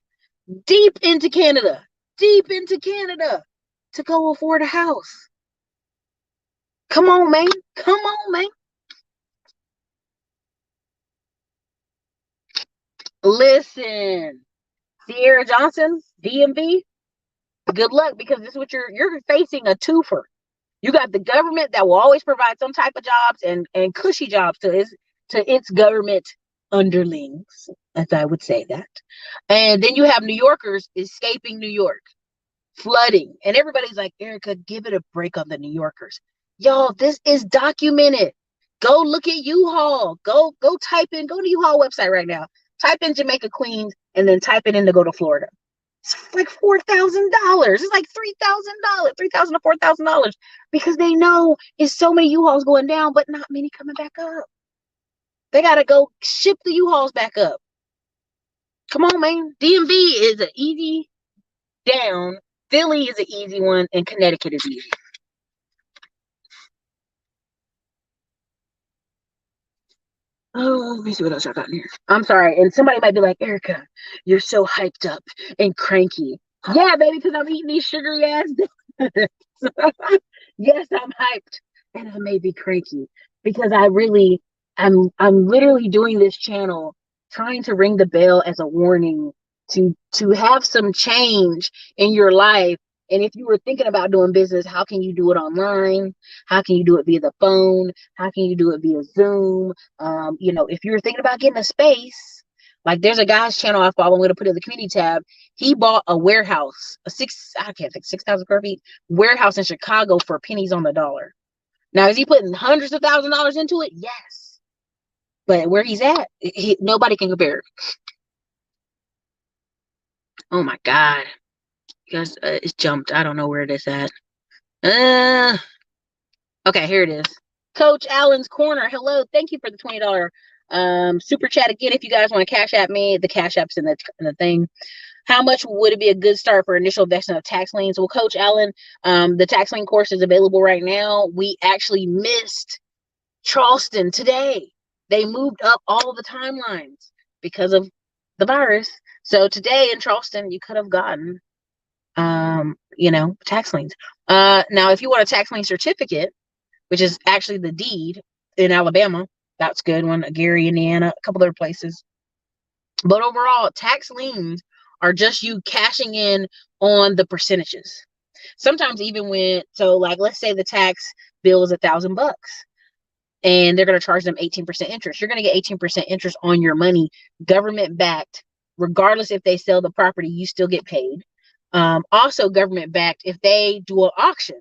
deep into Canada, to go afford a house. Come on, man. Come on, man. Listen, Sierra Johnson, DMV, good luck, because this is what you're facing, a twofer. You got the government that will always provide some type of jobs and cushy jobs to its government underlings, as I would say that. And then you have New Yorkers escaping New York, flooding. And everybody's like, Erica, give it a break on the New Yorkers. Y'all, this is documented. Go look at U-Haul. Go to U-Haul website right now. Type in Jamaica Queens and then type it in to go to Florida. It's like $4,000. It's like $3,000, $3,000 to $4,000, because they know it's so many U-Hauls going down, but not many coming back up. They gotta go ship the U-Hauls back up. Come on, man. DMV is an easy down. Philly is an easy one, and Connecticut is easy. Oh, let me see what else I got in here. I'm sorry. And somebody might be like, Erica, you're so hyped up and cranky. Yeah, baby, because I'm eating these sugary ass donuts. Yes, I'm hyped. And I may be cranky because I'm literally doing this channel trying to ring the bell as a warning to have some change in your life. And if you were thinking about doing business, how can you do it online? How can you do it via the phone? How can you do it via Zoom? If you're thinking about getting a space, like there's a guy's channel I follow, I'm going to put it in the community tab. He bought a warehouse, I can't think, 6,000 square feet warehouse in Chicago for pennies on the dollar. Now, is he putting hundreds of $1,000s into it? Yes. But where he's at, nobody can compare. Oh my God. Because it's jumped. I don't know where it is at. Okay, here it is. Coach Allen's Corner. Hello. Thank you for the $20 super chat. Again, if you guys want to cash at me, the cash app's in the thing. How much would it be a good start for initial investment of tax liens? Well, Coach Allen, the tax lien course is available right now. We actually missed Charleston today. They moved up all the timelines because of the virus. So today in Charleston, you could have gotten, tax liens. Now, if you want a tax lien certificate, which is actually the deed in Alabama, that's a good one. Gary, Indiana, a couple other places. But overall, tax liens are just you cashing in on the percentages. Sometimes even let's say the tax bill is $1,000 and they're going to charge them 18% interest. You're going to get 18% interest on your money, government backed. Regardless if they sell the property, you still get paid. Also government backed, if they do an auction,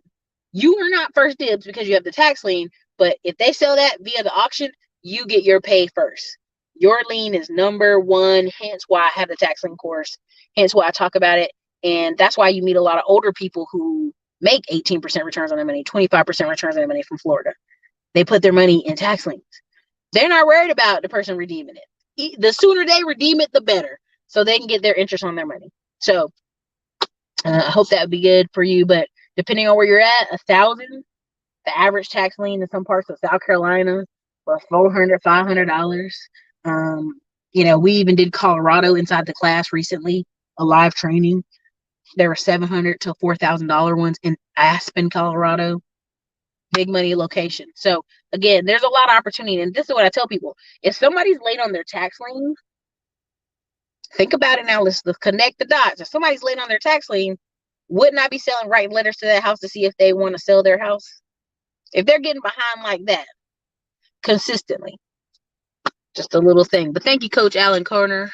you are not first dibs because you have the tax lien, but if they sell that via the auction, you get your pay first. Your lien is number one, hence why I have the tax lien course, hence why I talk about it. And that's why you meet a lot of older people who make 18% returns on their money, 25% returns on their money from Florida. They put their money in tax liens. They're not worried about the person redeeming it. The sooner they redeem it, the better, so they can get their interest on their money. So I hope that would be good for you. But depending on where you're at, $1,000, the average tax lien in some parts of South Carolina for $400, $500. We even did Colorado inside the class recently, a live training. There were $700 to $4,000 ones in Aspen, Colorado. Big money location. So again, there's a lot of opportunity. And this is what I tell people. If somebody's late on their tax lien, think about it now. Let's connect the dots. If somebody's late on their tax lien, Wouldn't I be selling writing letters to that house to see if they want to sell their house? If they're getting behind like that consistently, just a little thing. But thank you, Coach Alan Corner.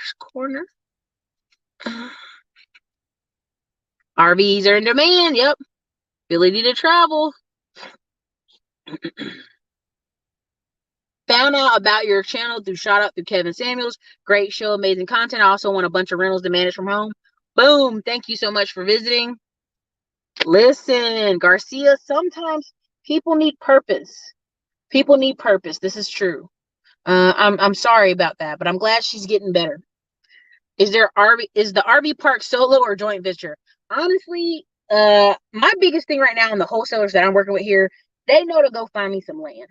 RVs are in demand. Yep. Ability to travel. Found out about your channel through shout out through Kevin Samuels. Great show, amazing content. I also want a bunch of rentals to manage from home. Boom. Thank you so much for visiting. Listen, Garcia, sometimes people need purpose. People need purpose. This is true. I'm sorry about that, but I'm glad she's getting better. Is the RV park solo or joint venture? Honestly, my biggest thing right now in the wholesalers that I'm working with here, they know to go find me some land.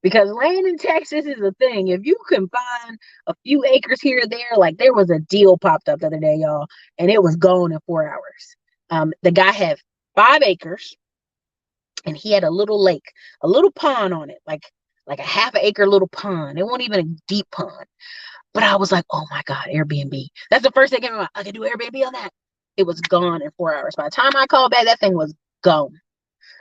Because land in Texas is a thing. If you can find a few acres here or there, like there was a deal popped up the other day, y'all, and it was gone in 4 hours. The guy had 5 acres, and he had a little lake, a little pond on it, like a half an acre little pond. It wasn't even a deep pond. But I was like, oh my God, Airbnb. That's the first thing came in my mind. I could do Airbnb on that. It was gone in 4 hours. By the time I called back, that thing was gone.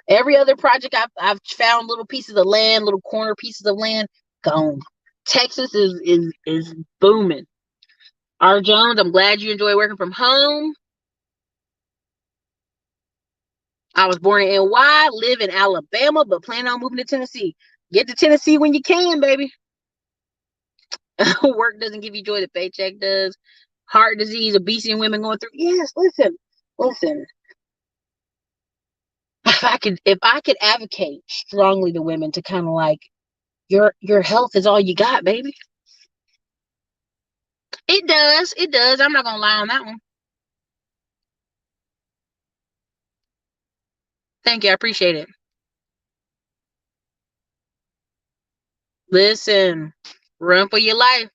Every other project I've found little pieces of land, little corner pieces of land, gone. Texas is booming. R. Jones, I'm glad you enjoy working from home. I was born in NY, live in Alabama, but plan on moving to Tennessee. Get to Tennessee when you can, baby. Work doesn't give you joy, the paycheck does. Heart disease, obesity, and women going through. Yes, listen. If I could advocate strongly to women to kind of like your health is all you got, baby. It does. I'm not gonna lie on that one. Thank you, I appreciate it. Listen, run for your life.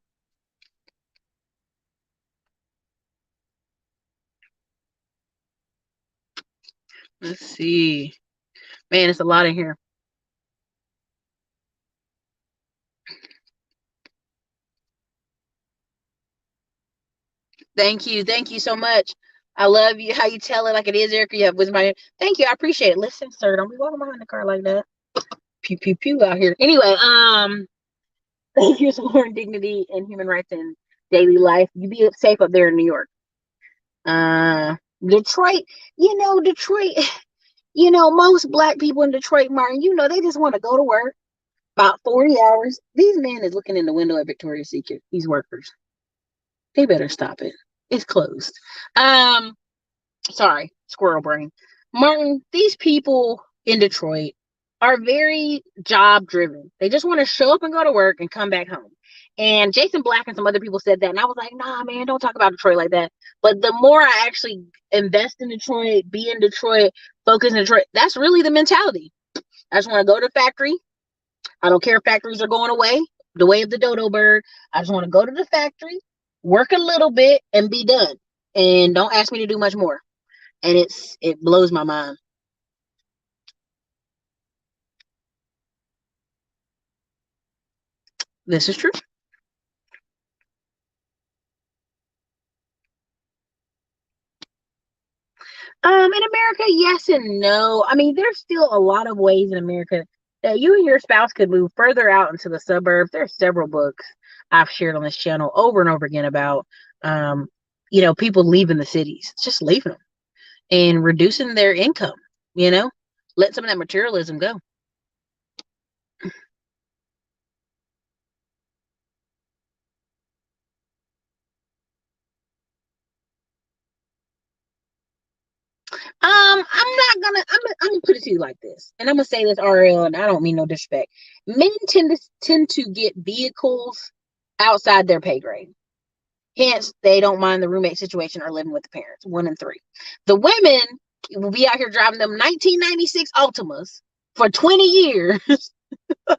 Let's see. Man, it's a lot in here. Thank you so much. I love you. How you tell it like it is, Erica. You have wisdom. Thank you, I appreciate it. Listen, sir, don't be walking behind the car like that. Pew pew pew out here. Anyway, thank you for supporting dignity and human rights in daily life. You be safe up there in New York. Detroit, Detroit, most black people in Detroit, Martin, they just want to go to work about 40 hours. These men is looking in the window at Victoria's Secret, these workers. They better stop it. It's closed. Sorry, squirrel brain. Martin, these people in Detroit are very job driven. They just want to show up and go to work and come back home. And Jason Black and some other people said that. And I was like, nah, man, don't talk about Detroit like that. But the more I actually invest in Detroit, be in Detroit, focus in Detroit, that's really the mentality. I just want to go to the factory. I don't care if factories are going away, the way of the dodo bird. I just want to go to the factory, work a little bit, and be done. And don't ask me to do much more. And it blows my mind. This is true. In America, yes and no. I mean, there's still a lot of ways in America that you and your spouse could move further out into the suburbs. There's several books I've shared on this channel over and over again about, people leaving the cities, just leaving them and reducing their income, let some of that materialism go. I'm gonna put it to you like this, and I'm gonna say this, RL, and I don't mean no disrespect. Men tend to get vehicles outside their pay grade. Hence, they don't mind the roommate situation or living with the parents. 1 and 3. The women will be out here driving them 1996 Altimas for 20 years. Them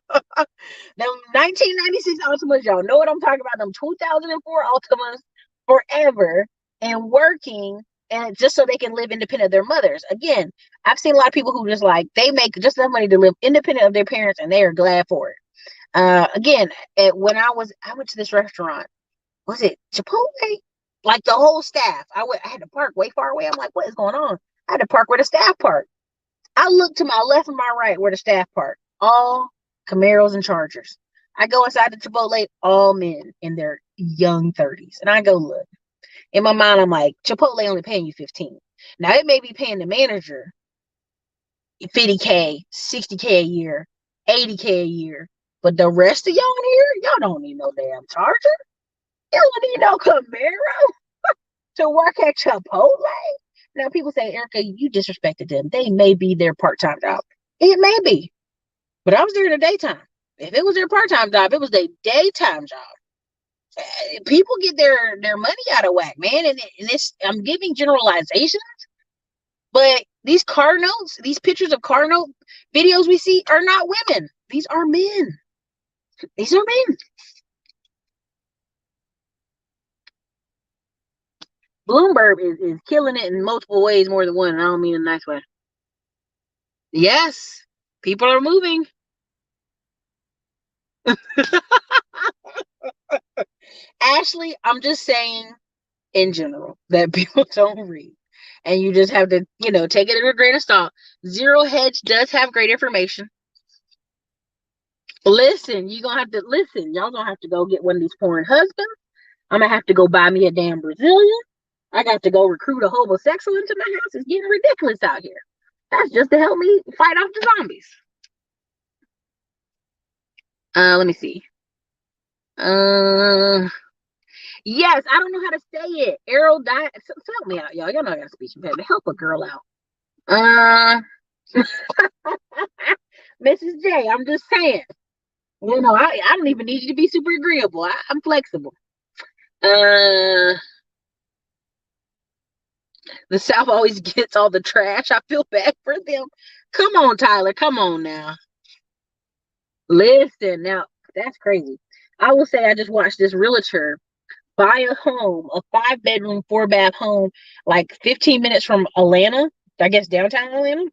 1996 Altimas, y'all know what I'm talking about. Them 2004 Altimas forever, and working, and just so they can live independent of their mothers. Again, I've seen a lot of people who just like, they make just enough money to live independent of their parents, and they are glad for it. Again, when I went to this restaurant, was it Chipotle? Like the whole staff. I had to park way far away. I'm like, what is going on? I had to park where the staff park. I look to my left and my right where the staff park. All Camaros and Chargers. I go inside the Chipotle, all men in their young 30s. And I go, look. In my mind, I'm like, Chipotle only paying you 15. Now it may be paying the manager 50K, 60K a year, 80K a year. But the rest of y'all in here, y'all don't need no damn Charger. You don't need no Camaro to work at Chipotle. Now people say, Erica, you disrespected them. They may be their part-time job. It may be. But I was there in the daytime. If it was their part-time job, it was their daytime job. People get their money out of whack, man. And this, I'm giving generalizations, but these car notes, these pictures of car note videos we see are not women. These are men. These are men. Bloomberg is killing it in multiple ways, more than one. And I don't mean in a nice way. Yes, people are moving. Ashley, I'm just saying in general that people don't read. And you just have to, take it with a grain of salt. Zero Hedge does have great information. Listen, you're gonna have to listen. Y'all gonna have to go get one of these foreign husbands. I'm gonna have to go buy me a damn Brazilian. I got to go recruit a homosexual into my house. It's getting ridiculous out here. That's just to help me fight off the zombies. Let me see. Yes, I don't know how to say it. Errol died. Help me out, y'all. Y'all know I got a speech impediment. Help a girl out. Mrs. J, I'm just saying. I don't even need you to be super agreeable. I'm flexible. The South always gets all the trash. I feel bad for them. Come on, Tyler. Come on now. Listen, now, that's crazy. I will say I just watched this realtor buy a home, a 5-bedroom, 4-bath home, like 15 minutes from Atlanta, I guess downtown Atlanta.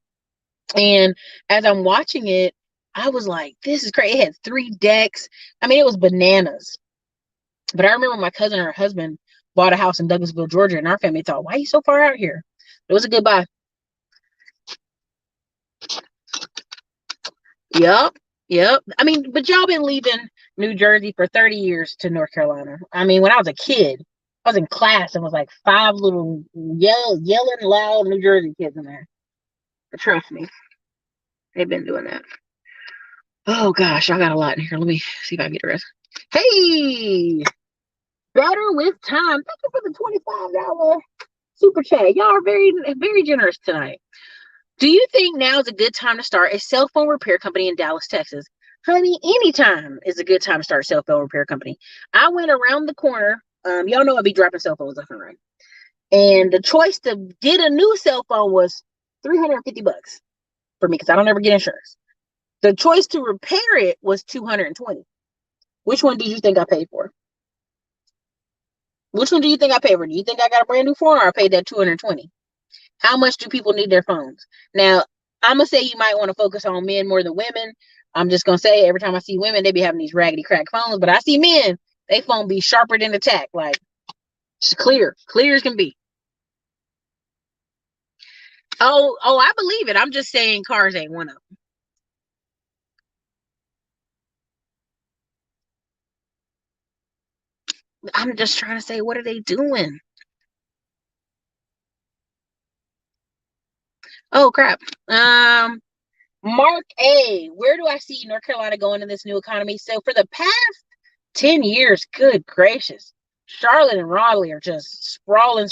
And as I'm watching it, I was like, this is crazy. It had 3 decks. I mean, it was bananas. But I remember my cousin and her husband bought a house in Douglasville, Georgia, and our family thought, why are you so far out here? It was a good buy. Yep. I mean, but y'all been leaving New Jersey for 30 years to North Carolina. I mean, when I was a kid, I was in class and was like 5 little yelling loud New Jersey kids in there. But trust me, they've been doing that. Oh gosh, I got a lot in here. Let me see if I can get the rest. Hey, better with time. Thank you for the $25 super chat. Y'all are very, very generous tonight. Do you think now is a good time to start a cell phone repair company in Dallas, Texas? Honey, anytime is a good time to start a cell phone repair company. I went around the corner. Y'all know I'd be dropping cell phones left and right. And the choice to get a new cell phone was $350 for me because I don't ever get insurance. The choice to repair it was $220. Which one do you think I paid for? Which one do you think I paid for? Do you think I got a brand new phone or I paid that $220? How much do people need their phones? Now, I'm going to say you might want to focus on men more than women. I'm just going to say every time I see women, they be having these raggedy crack phones. But I see men, they phone be sharper than the tack. Like, it's clear as can be. Oh, I believe it. I'm just saying cars ain't one of them. I'm just trying to say, what are they doing? Oh, crap. Mark A, where do I see North Carolina going in this new economy? So for the past 10 years, good gracious, Charlotte and Raleigh are just sprawling.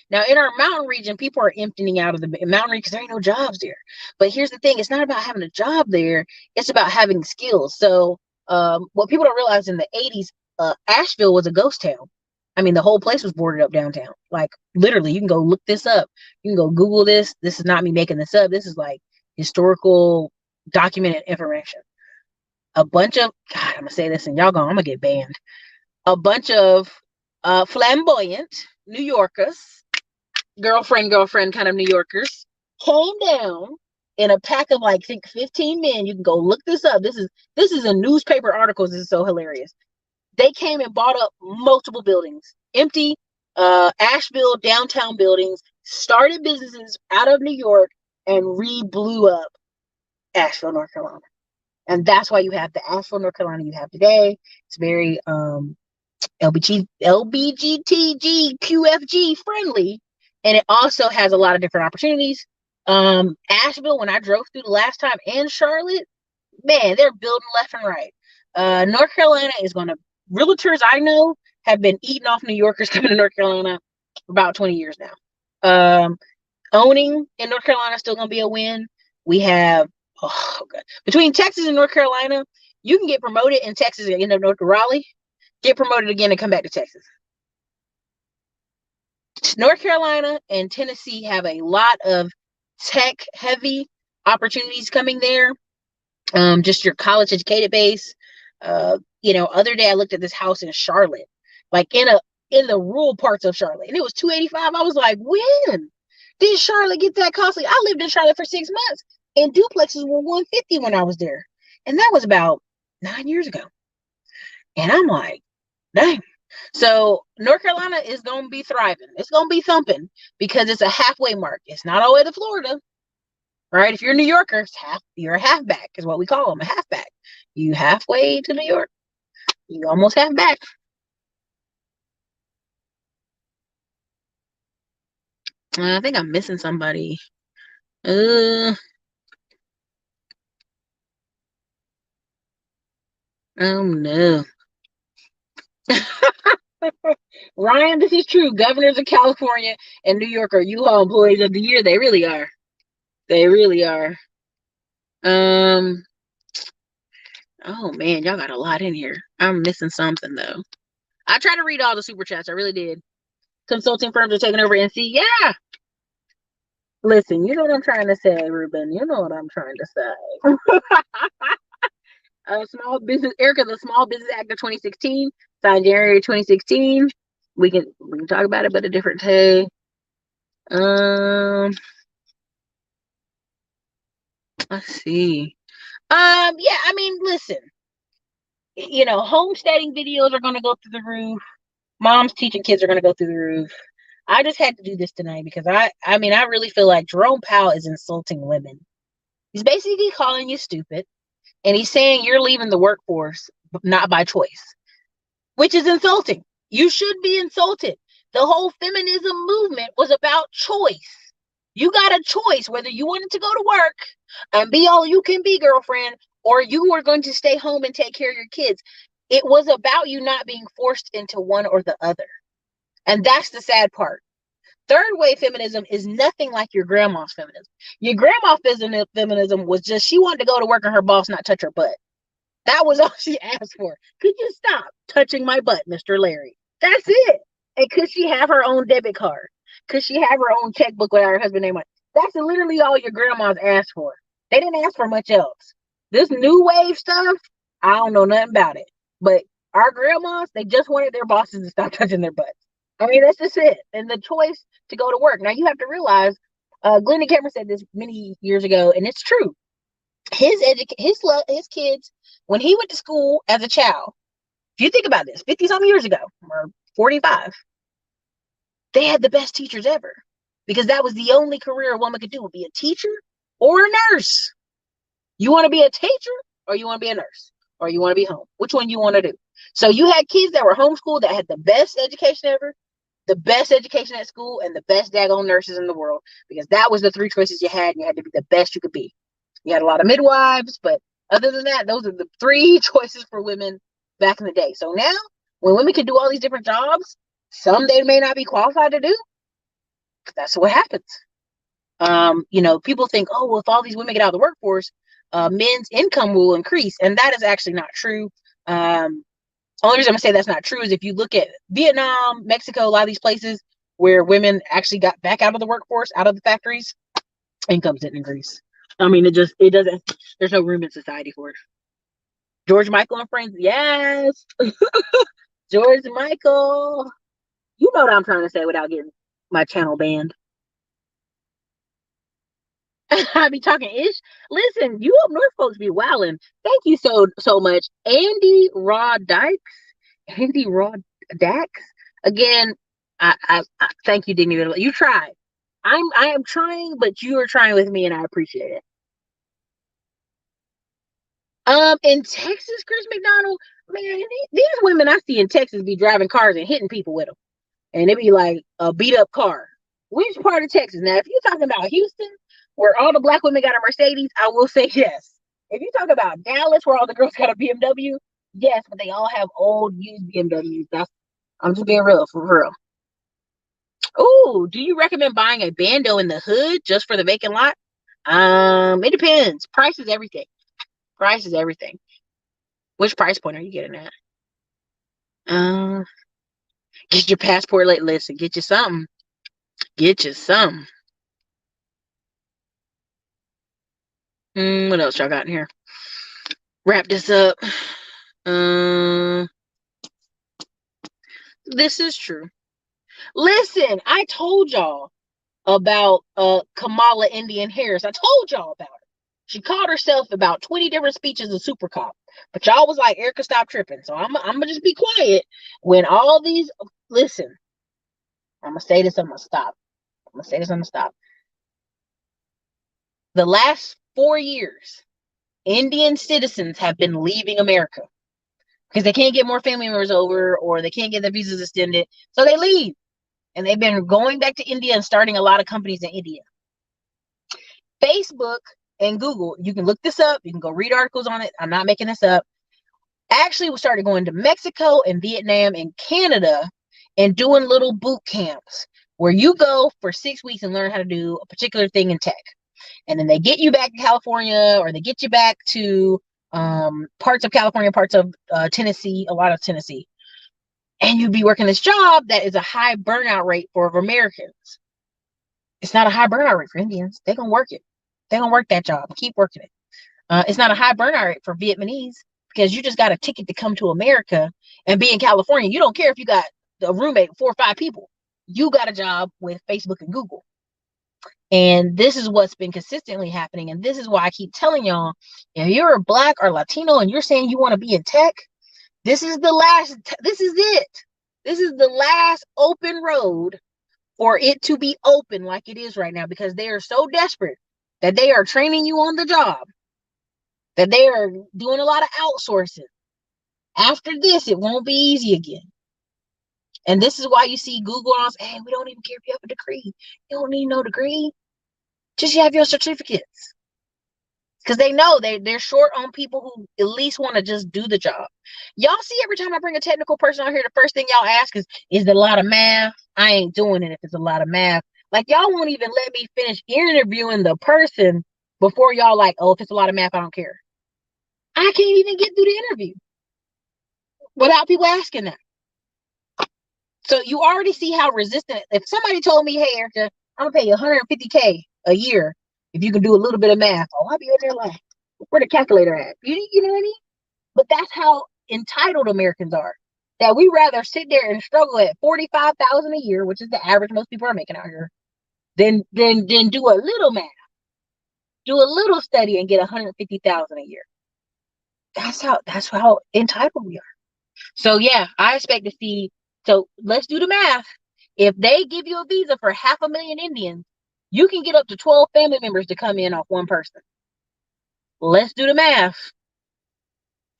Now, in our mountain region, people are emptying out of the mountain region because there ain't no jobs there. But here's the thing. It's not about having a job there. It's about having skills. So what people don't realize in the 80s, Asheville was a ghost town. I mean, the whole place was boarded up downtown. Like, literally, you can go look this up. You can go Google this. This is not me making this up. This is like historical documented information. A bunch of, God, I'm going to say this and I'm going to get banned. A bunch of flamboyant New Yorkers, girlfriend kind of New Yorkers, came down in a pack of like, I think 15 men. You can go look this up. This is in newspaper articles. This is so hilarious. They came and bought up multiple buildings empty Asheville downtown buildings, started businesses out of New York, and re-blew up Asheville, North Carolina. And that's why you have the Asheville, North Carolina you have today. It's very LBGTG QFG friendly, and it also has a lot of different opportunities. Asheville, when I drove through the last time, and Charlotte, man, they're building left and right. North Carolina is going to, realtors I know have been eating off New Yorkers coming to North Carolina for about 20 years now. Owning in North Carolina is still going to be a win. We have, between Texas and North Carolina, you can get promoted in Texas and end up North to Raleigh, get promoted again and come back to Texas. North Carolina and Tennessee have a lot of tech heavy opportunities coming there. Just your college educated base. Other day I looked at this house in Charlotte, like in the rural parts of Charlotte, and it was $285. I was like, when did Charlotte get that costly? I lived in Charlotte for 6 months, and duplexes were $150 when I was there, and that was about 9 years ago. And I'm like, dang. So North Carolina is going to be thriving. It's going to be thumping because it's a halfway mark. It's not all the way to Florida, right? If you're a New Yorker, you're a halfback is what we call them, a halfback. You halfway to New York, you almost half back. I think I'm missing somebody. Oh no. Ryan, this is true. Governors of California and New York are U-Haul employees of the year. They really are. They really are. Oh man, y'all got a lot in here. I'm missing something though. I tried to read all the super chats. I really did. Consulting firms are taking over NC. Yeah. Listen, you know what I'm trying to say, Ruben. You know what I'm trying to say. Small business, Erica, the Small Business Act of 2016, signed January 2016. We can talk about it, but a different day. Let's see. Yeah, I mean, listen, homesteading videos are going to go through the roof. Moms teaching kids are going to go through the roof. I just had to do this tonight because I really feel like Jerome Powell is insulting women. He's basically calling you stupid, and he's saying you're leaving the workforce not by choice, which is insulting. You should be insulted. The whole feminism movement was about choice. You got a choice whether you wanted to go to work and be all you can be, girlfriend, or you were going to stay home and take care of your kids. It was about you not being forced into one or the other. And that's the sad part. Third wave feminism is nothing like your grandma's feminism. Your grandma's feminism was just she wanted to go to work and her boss not touch her butt. That was all she asked for. Could you stop touching my butt, Mr. Larry? That's it. And could she have her own debit card? Could she have her own checkbook without her husband name on it? That's literally all your grandmas asked for. They didn't ask for much else. This new wave stuff, I don't know nothing about it. But our grandmas, they just wanted their bosses to stop touching their butts. I mean, that's just it. And the choice to go to work. Now, you have to realize, Glenda Cameron said this many years ago, and it's true. His kids, when he went to school as a child, if you think about this, 50-something years ago, or 45, they had the best teachers ever. Because that was the only career a woman could do, would be a teacher or a nurse. You want to be a teacher, or you want to be a nurse, or you want to be home? Which one you want to do? So you had kids that were homeschooled that had the best education ever, the best education at school, and the best daggone nurses in the world, because that was the three choices you had, and you had to be the best you could be. You had a lot of midwives, but other than that, those are the three choices for women back in the day. So now, when women can do all these different jobs, some they may not be qualified to do. That's what happens. People think, oh, well, if all these women get out of the workforce, men's income will increase, and that is actually not true. Only reason I'm gonna say that's not true is if you look at Vietnam, Mexico, a lot of these places where women actually got back out of the workforce, out of the factories, incomes didn't increase. I mean, it doesn't. There's no room in society for it. George Michael and Friends, yes. George Michael. You know what I'm trying to say without getting my channel banned. I be talking ish. Listen, you up north folks be wilding. Thank you so much, Andy Raw Dax. Again, I thank you, Digny. You tried. I am trying, but you are trying with me, and I appreciate it. In Texas, Chris McDonald, man, these women I see in Texas be driving cars and hitting people with them, and it be like a beat up car. Which part of Texas? Now, if you're talking about Houston, where all the black women got a Mercedes, I will say yes. If you talk about Dallas, where all the girls got a BMW, yes, but they all have old used BMWs. I'm just being real, for real. Oh, do you recommend buying a bando in the hood just for the vacant lot? It depends. Price is everything. Price is everything. Which price point are you getting at? Um, get your passport. Like, listen, get you something. Get you some. What else y'all got in here? Wrap this up. Um, this is true. Listen, I told y'all about Kamala Indian Harris. I told y'all about her. She called herself about 20 different speeches a super cop. But y'all was like, Erica, stop tripping. So I'm gonna just be quiet when all these listen. I'm gonna say this, I'm gonna stop. I'm gonna say this, I'm gonna stop. The last 4 years, Indian citizens have been leaving America because they can't get more family members over or they can't get their visas extended. So they leave. And they've been going back to India and starting a lot of companies in India. Facebook and Google, you can look this up. You can go read articles on it. I'm not making this up. Actually, we started going to Mexico and Vietnam and Canada and doing little boot camps where you go for 6 weeks and learn how to do a particular thing in tech. And then they get you back to California or they get you back to parts of California, parts of Tennessee, a lot of Tennessee. And you'd be working this job that is a high burnout rate for Americans. It's not a high burnout rate for Indians. They're going to work it. They're going to work that job. Keep working it. It's not a high burnout rate for Vietnamese because you just got a ticket to come to America and be in California. You don't care if you got a roommate, 4 or 5 people. You got a job with Facebook and Google. And this is what's been consistently happening. And this is why I keep telling y'all, if you're a Black or Latino and you're saying you want to be in tech, this is it. This is the last open road for it to be open like it is right now because they are so desperate that they are training you on the job, that they are doing a lot of outsourcing. After this, it won't be easy again. And this is why you see Google on, hey, we don't even care if you have a degree. You don't need no degree. Just you have your certificates. Because they know they're short on people who at least want to just do the job. Y'all see every time I bring a technical person on here, the first thing y'all ask is it a lot of math? I ain't doing it if it's a lot of math. Like, y'all won't even let me finish interviewing the person before y'all like, oh, if it's a lot of math, I don't care. I can't even get through the interview without people asking that. So you already see how resistant. If somebody told me, hey, Erica, I'm going to pay you $150K a year if you can do a little bit of math, oh, I'll be in there like, where the calculator at? You know what I mean? But that's how entitled Americans are. That we rather sit there and struggle at $45,000 a year, which is the average most people are making out here, than do a little math, do a little study and get $150,000 a year. That's how entitled we are. So yeah, I expect to see. So let's do the math. If they give you a visa for 500,000 Indians, you can get up to 12 family members to come in off one person. Let's do the math.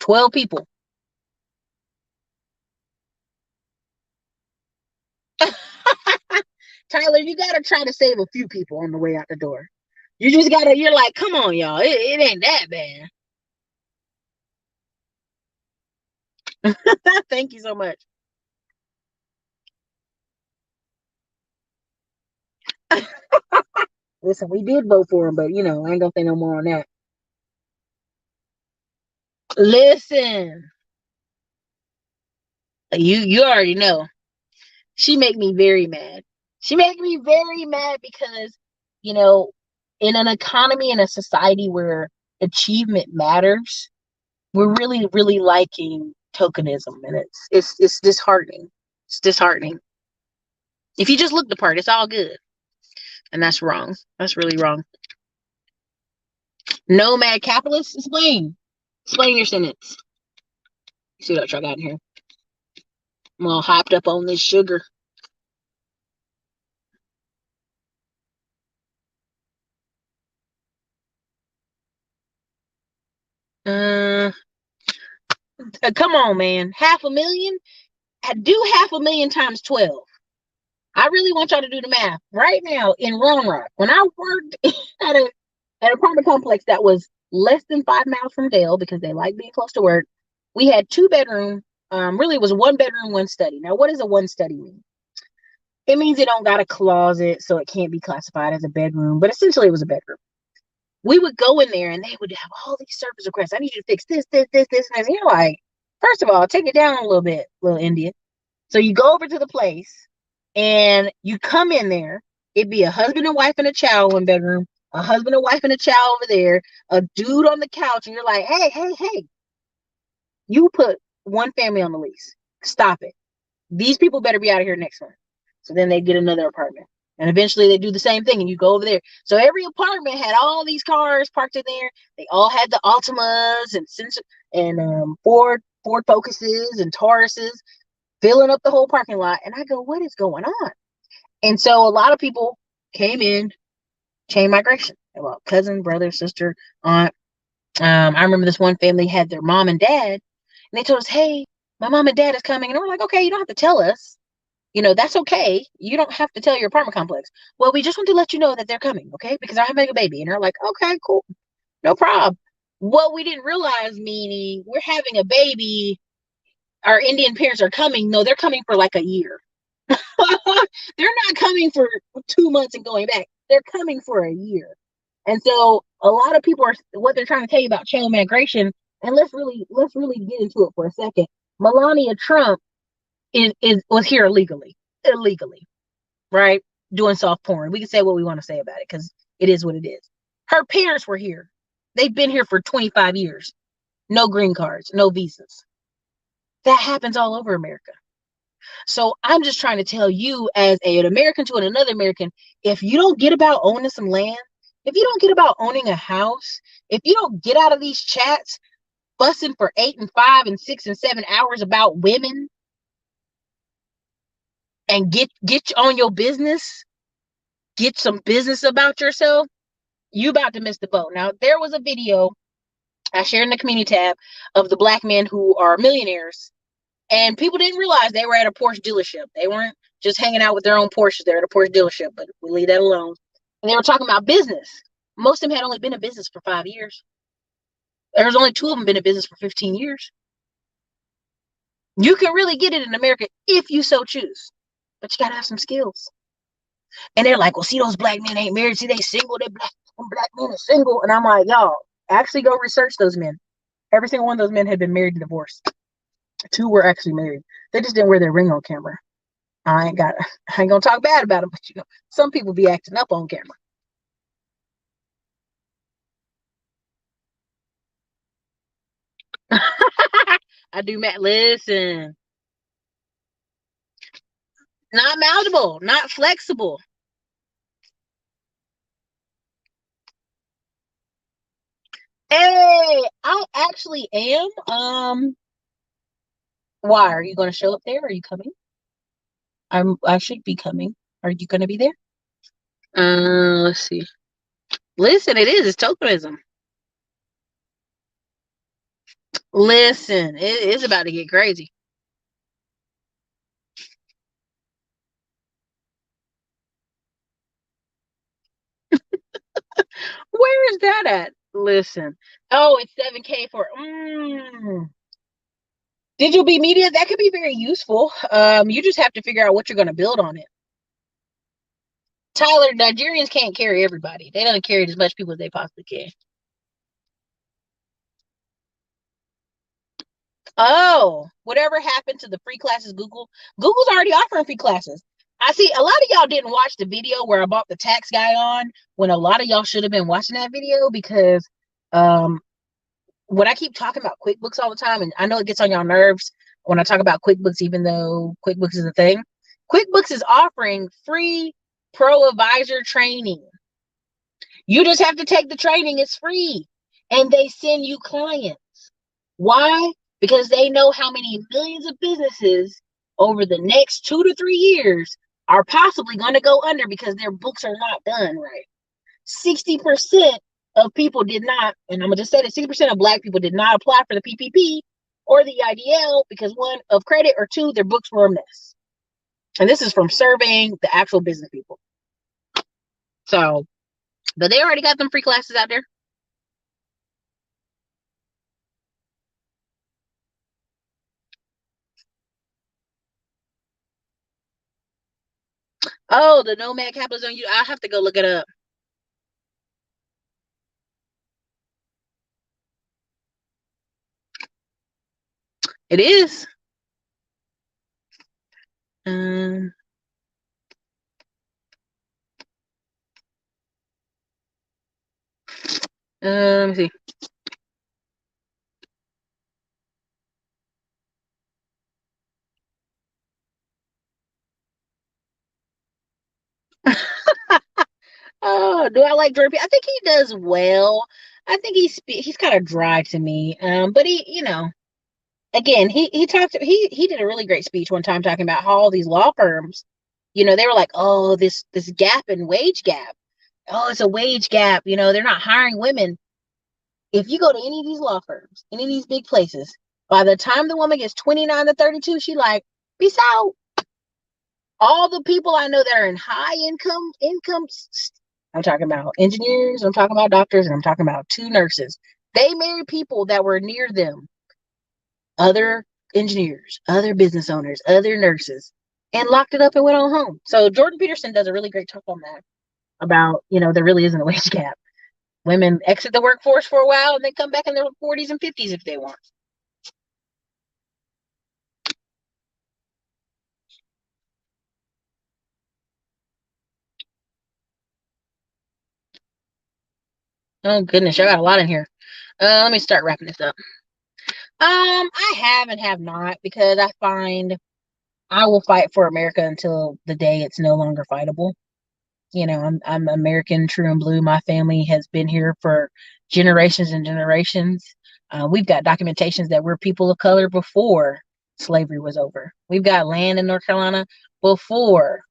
12 people. Tyler, you gotta try to save a few people on the way out the door. You're like, come on, y'all. It ain't that bad. Thank you so much. Listen, we did vote for him, but I ain't gonna say no more on that. Listen, you already know. She make me very mad. She make me very mad because, you know, in an economy, in a society where achievement matters, we're really, really liking tokenism, and it's disheartening. It's disheartening. If you just look the part, it's all good, and that's wrong. That's really wrong. Nomad capitalist, explain your sentence. See what I got in here. I'm all hopped up on this sugar. Uh, Come on, man. 500,000? Do 500,000 times 12. I really want y'all to do the math right now in Round Rock. When I worked at a at an apartment complex that was less than 5 miles from Dale because they like being close to work, we had 2 bedroom. Really, it was 1 bedroom, 1 study. Now, what does a 1 study mean? It means it don't got a closet, so it can't be classified as a bedroom. But essentially, it was a bedroom. We would go in there, and they would have all these service requests. I need you to fix this, this, this, this, and this. And you're like, first of all, take it down a little bit, little India. So you go over to the place and you come in there. It'd be a husband and wife and a child 1 bedroom, a husband and wife and a child over there, a dude on the couch, and you're like, hey, hey, hey, you put one family on the lease. Stop it. These people better be out of here next month. So then they get another apartment. And eventually they do the same thing and you go over there. So every apartment had all these cars parked in there. They all had the Altimas and Ford Focuses and Tauruses filling up the whole parking lot. And I go, what is going on? And so a lot of people came in, chain migration. Well, cousin, brother, sister, aunt. I remember this one family had their mom and dad, and they told us, hey, my mom and dad is coming. And we're like, okay, you don't have to tell us. That's okay. You don't have to tell your apartment complex. Well, we just want to let you know that they're coming, okay? Because I'm having a baby. And they're like, okay, cool. No problem. What we didn't realize, meaning we're having a baby, our Indian parents are coming. No, they're coming for like a year. They're not coming for 2 months and going back. They're coming for a year. And so a lot of people are what they're trying to tell you about chain migration. And let's really get into it for a second. Melania Trump was here illegally, right? Doing soft porn. We can say what we want to say about it because it is what it is. Her parents were here. They've been here for 25 years. No green cards, no visas. That happens all over America. So I'm just trying to tell you as an American to another American, if you don't get about owning some land, if you don't get about owning a house, if you don't get out of these chats fussing for 8 and 5 and 6 and 7 hours about women and get on your business, get some business about yourself, you about to miss the boat. Now, there was a video I shared in the community tab of the black men who are millionaires, and people didn't realize they were at a Porsche dealership. They weren't just hanging out with their own Porsches. They're at a Porsche dealership, but we leave that alone. And they were talking about business. Most of them had only been in business for 5 years. There's only 2 of them been in business for 15 years. You can really get it in America if you so choose, but you got to have some skills. And they're like, well, see, those black men ain't married. See, they single. They black men are single. And I'm like, y'all, actually go research those men. Every single one of those men had been married and divorced. 2 were actually married. They just didn't wear their ring on camera. I ain't gonna talk bad about them, but some people be acting up on camera. I do, Matt. Listen, not malleable, not flexible. Hey, I actually am. Why are you going to show up there? Are you coming? I should be coming. Are you going to be there? Let's see. Listen, it is. It's tokenism. Listen, it is about to get crazy. Where is that at? Listen. Oh, it's 7K for digital B media. That could be very useful. You just have to figure out what you're going to build on it. Tyler, Nigerians can't carry everybody. They don't carry as much people as they possibly can. Oh, whatever happened to the free classes, Google? Google's already offering free classes. I see a lot of y'all didn't watch the video where I bought the tax guy on when a lot of y'all should have been watching that video because when I keep talking about QuickBooks all the time, and I know it gets on y'all nerves when I talk about QuickBooks, even though QuickBooks is a thing. QuickBooks is offering free pro advisor training. You just have to take the training. It's free. And they send you clients. Why? Because they know how many millions of businesses over the next 2 to 3 years are possibly going to go under because their books are not done right. 60% of people did not, and I'm going to just say that 60% of Black people did not apply for the PPP or the EIDL because one, of credit, or two, their books were a mess. And this is from surveying the actual business people. So, but they already got them free classes out there. Oh, the Nomad Capitalism. I have to go look it up. It is. Um, let me see. Oh, do I like Jordan Peele? I think he does well. I think he's kind of dry to me. But again, he did a really great speech one time talking about how all these law firms, they were like, oh, this gap in wage gap. Oh, it's a wage gap. They're not hiring women. If you go to any of these law firms, any of these big places, by the time the woman gets 29 to 32, she like, peace out. All the people I know that are in high incomes, I'm talking about engineers, I'm talking about doctors, and I'm talking about 2 nurses. They married people that were near them, other engineers, other business owners, other nurses, and locked it up and went on home. So Jordan Peterson does a really great talk on that about, there really isn't a wage gap. Women exit the workforce for a while and then come back in their 40s and 50s if they want. Oh goodness, I got a lot in here. Let me start wrapping this up. I have and have not because I find I will fight for America until the day it's no longer fightable. I'm American, true and blue. My family has been here for generations and generations. We've got documentations that we're people of color before slavery was over. We've got land in North Carolina before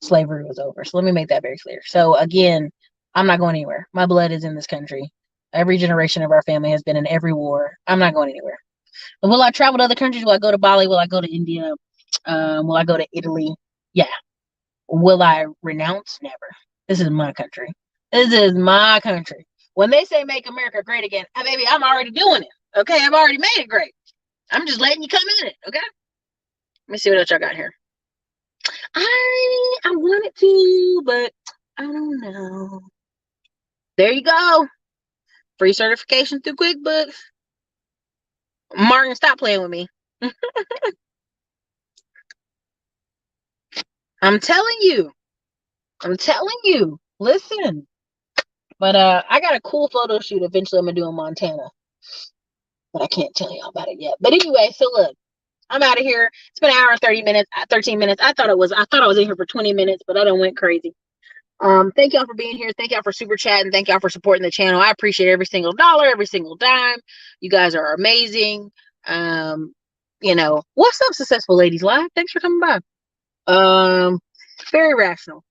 slavery was over. So let me make that very clear. So again, I'm not going anywhere. My blood is in this country. Every generation of our family has been in every war. I'm not going anywhere. But will I travel to other countries? Will I go to Bali? Will I go to India? Will I go to Italy? Yeah. Will I renounce? Never. This is my country. This is my country. When they say make America great again, baby, I'm already doing it. Okay, I've already made it great. I'm just letting you come in it. Okay. Let me see what else y'all got here. I wanted to, but I don't know. There you go. Free certification through QuickBooks. Martin, stop playing with me. I'm telling you. I'm telling you. Listen. But I got a cool photo shoot eventually I'm gonna do in Montana. But I can't tell y'all about it yet. But anyway, so look, I'm out of here. It's been an hour and 30 minutes, 13 minutes. I thought I was in here for 20 minutes, but I done went crazy. Thank y'all for being here. Thank y'all for super chatting. Thank y'all for supporting the channel. I appreciate every single dollar, every single dime. You guys are amazing. What's up, Successful Ladies Live? Thanks for coming by. Very rational.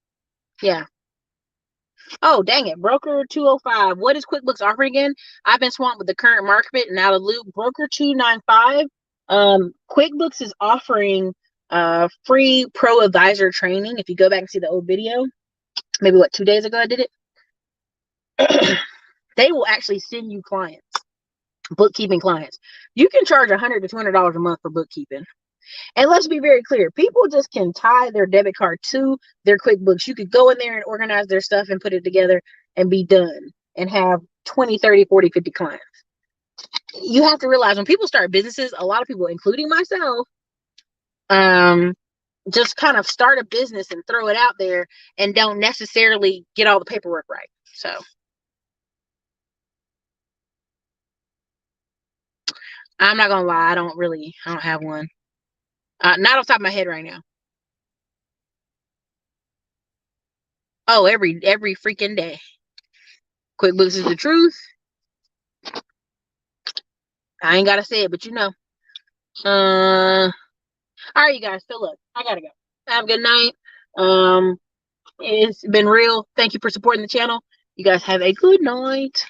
Yeah. Oh, dang it. Broker 205. What is QuickBooks offering again? I've been swamped with the current market and out of loop. Broker 295. QuickBooks is offering free pro advisor training. If you go back and see the old video, maybe 2 days ago I did it. They will actually send you clients, bookkeeping clients. You can charge $100 to $200 a month for bookkeeping. And let's be very clear, people just can tie their debit card to their QuickBooks. You could go in there and organize their stuff and put it together and be done and have 20, 30, 40, 50 clients. You have to realize when people start businesses, a lot of people, including myself, just kind of start a business and throw it out there and don't necessarily get all the paperwork right. So I'm not gonna lie, I don't have one. Not off the top of my head right now. Oh, every freaking day. QuickBooks is the truth. I ain't gotta say it, but All right, you guys. So look, I gotta go. Have a good night. Um, it's been real. Thank you for supporting the channel. You guys have a good night.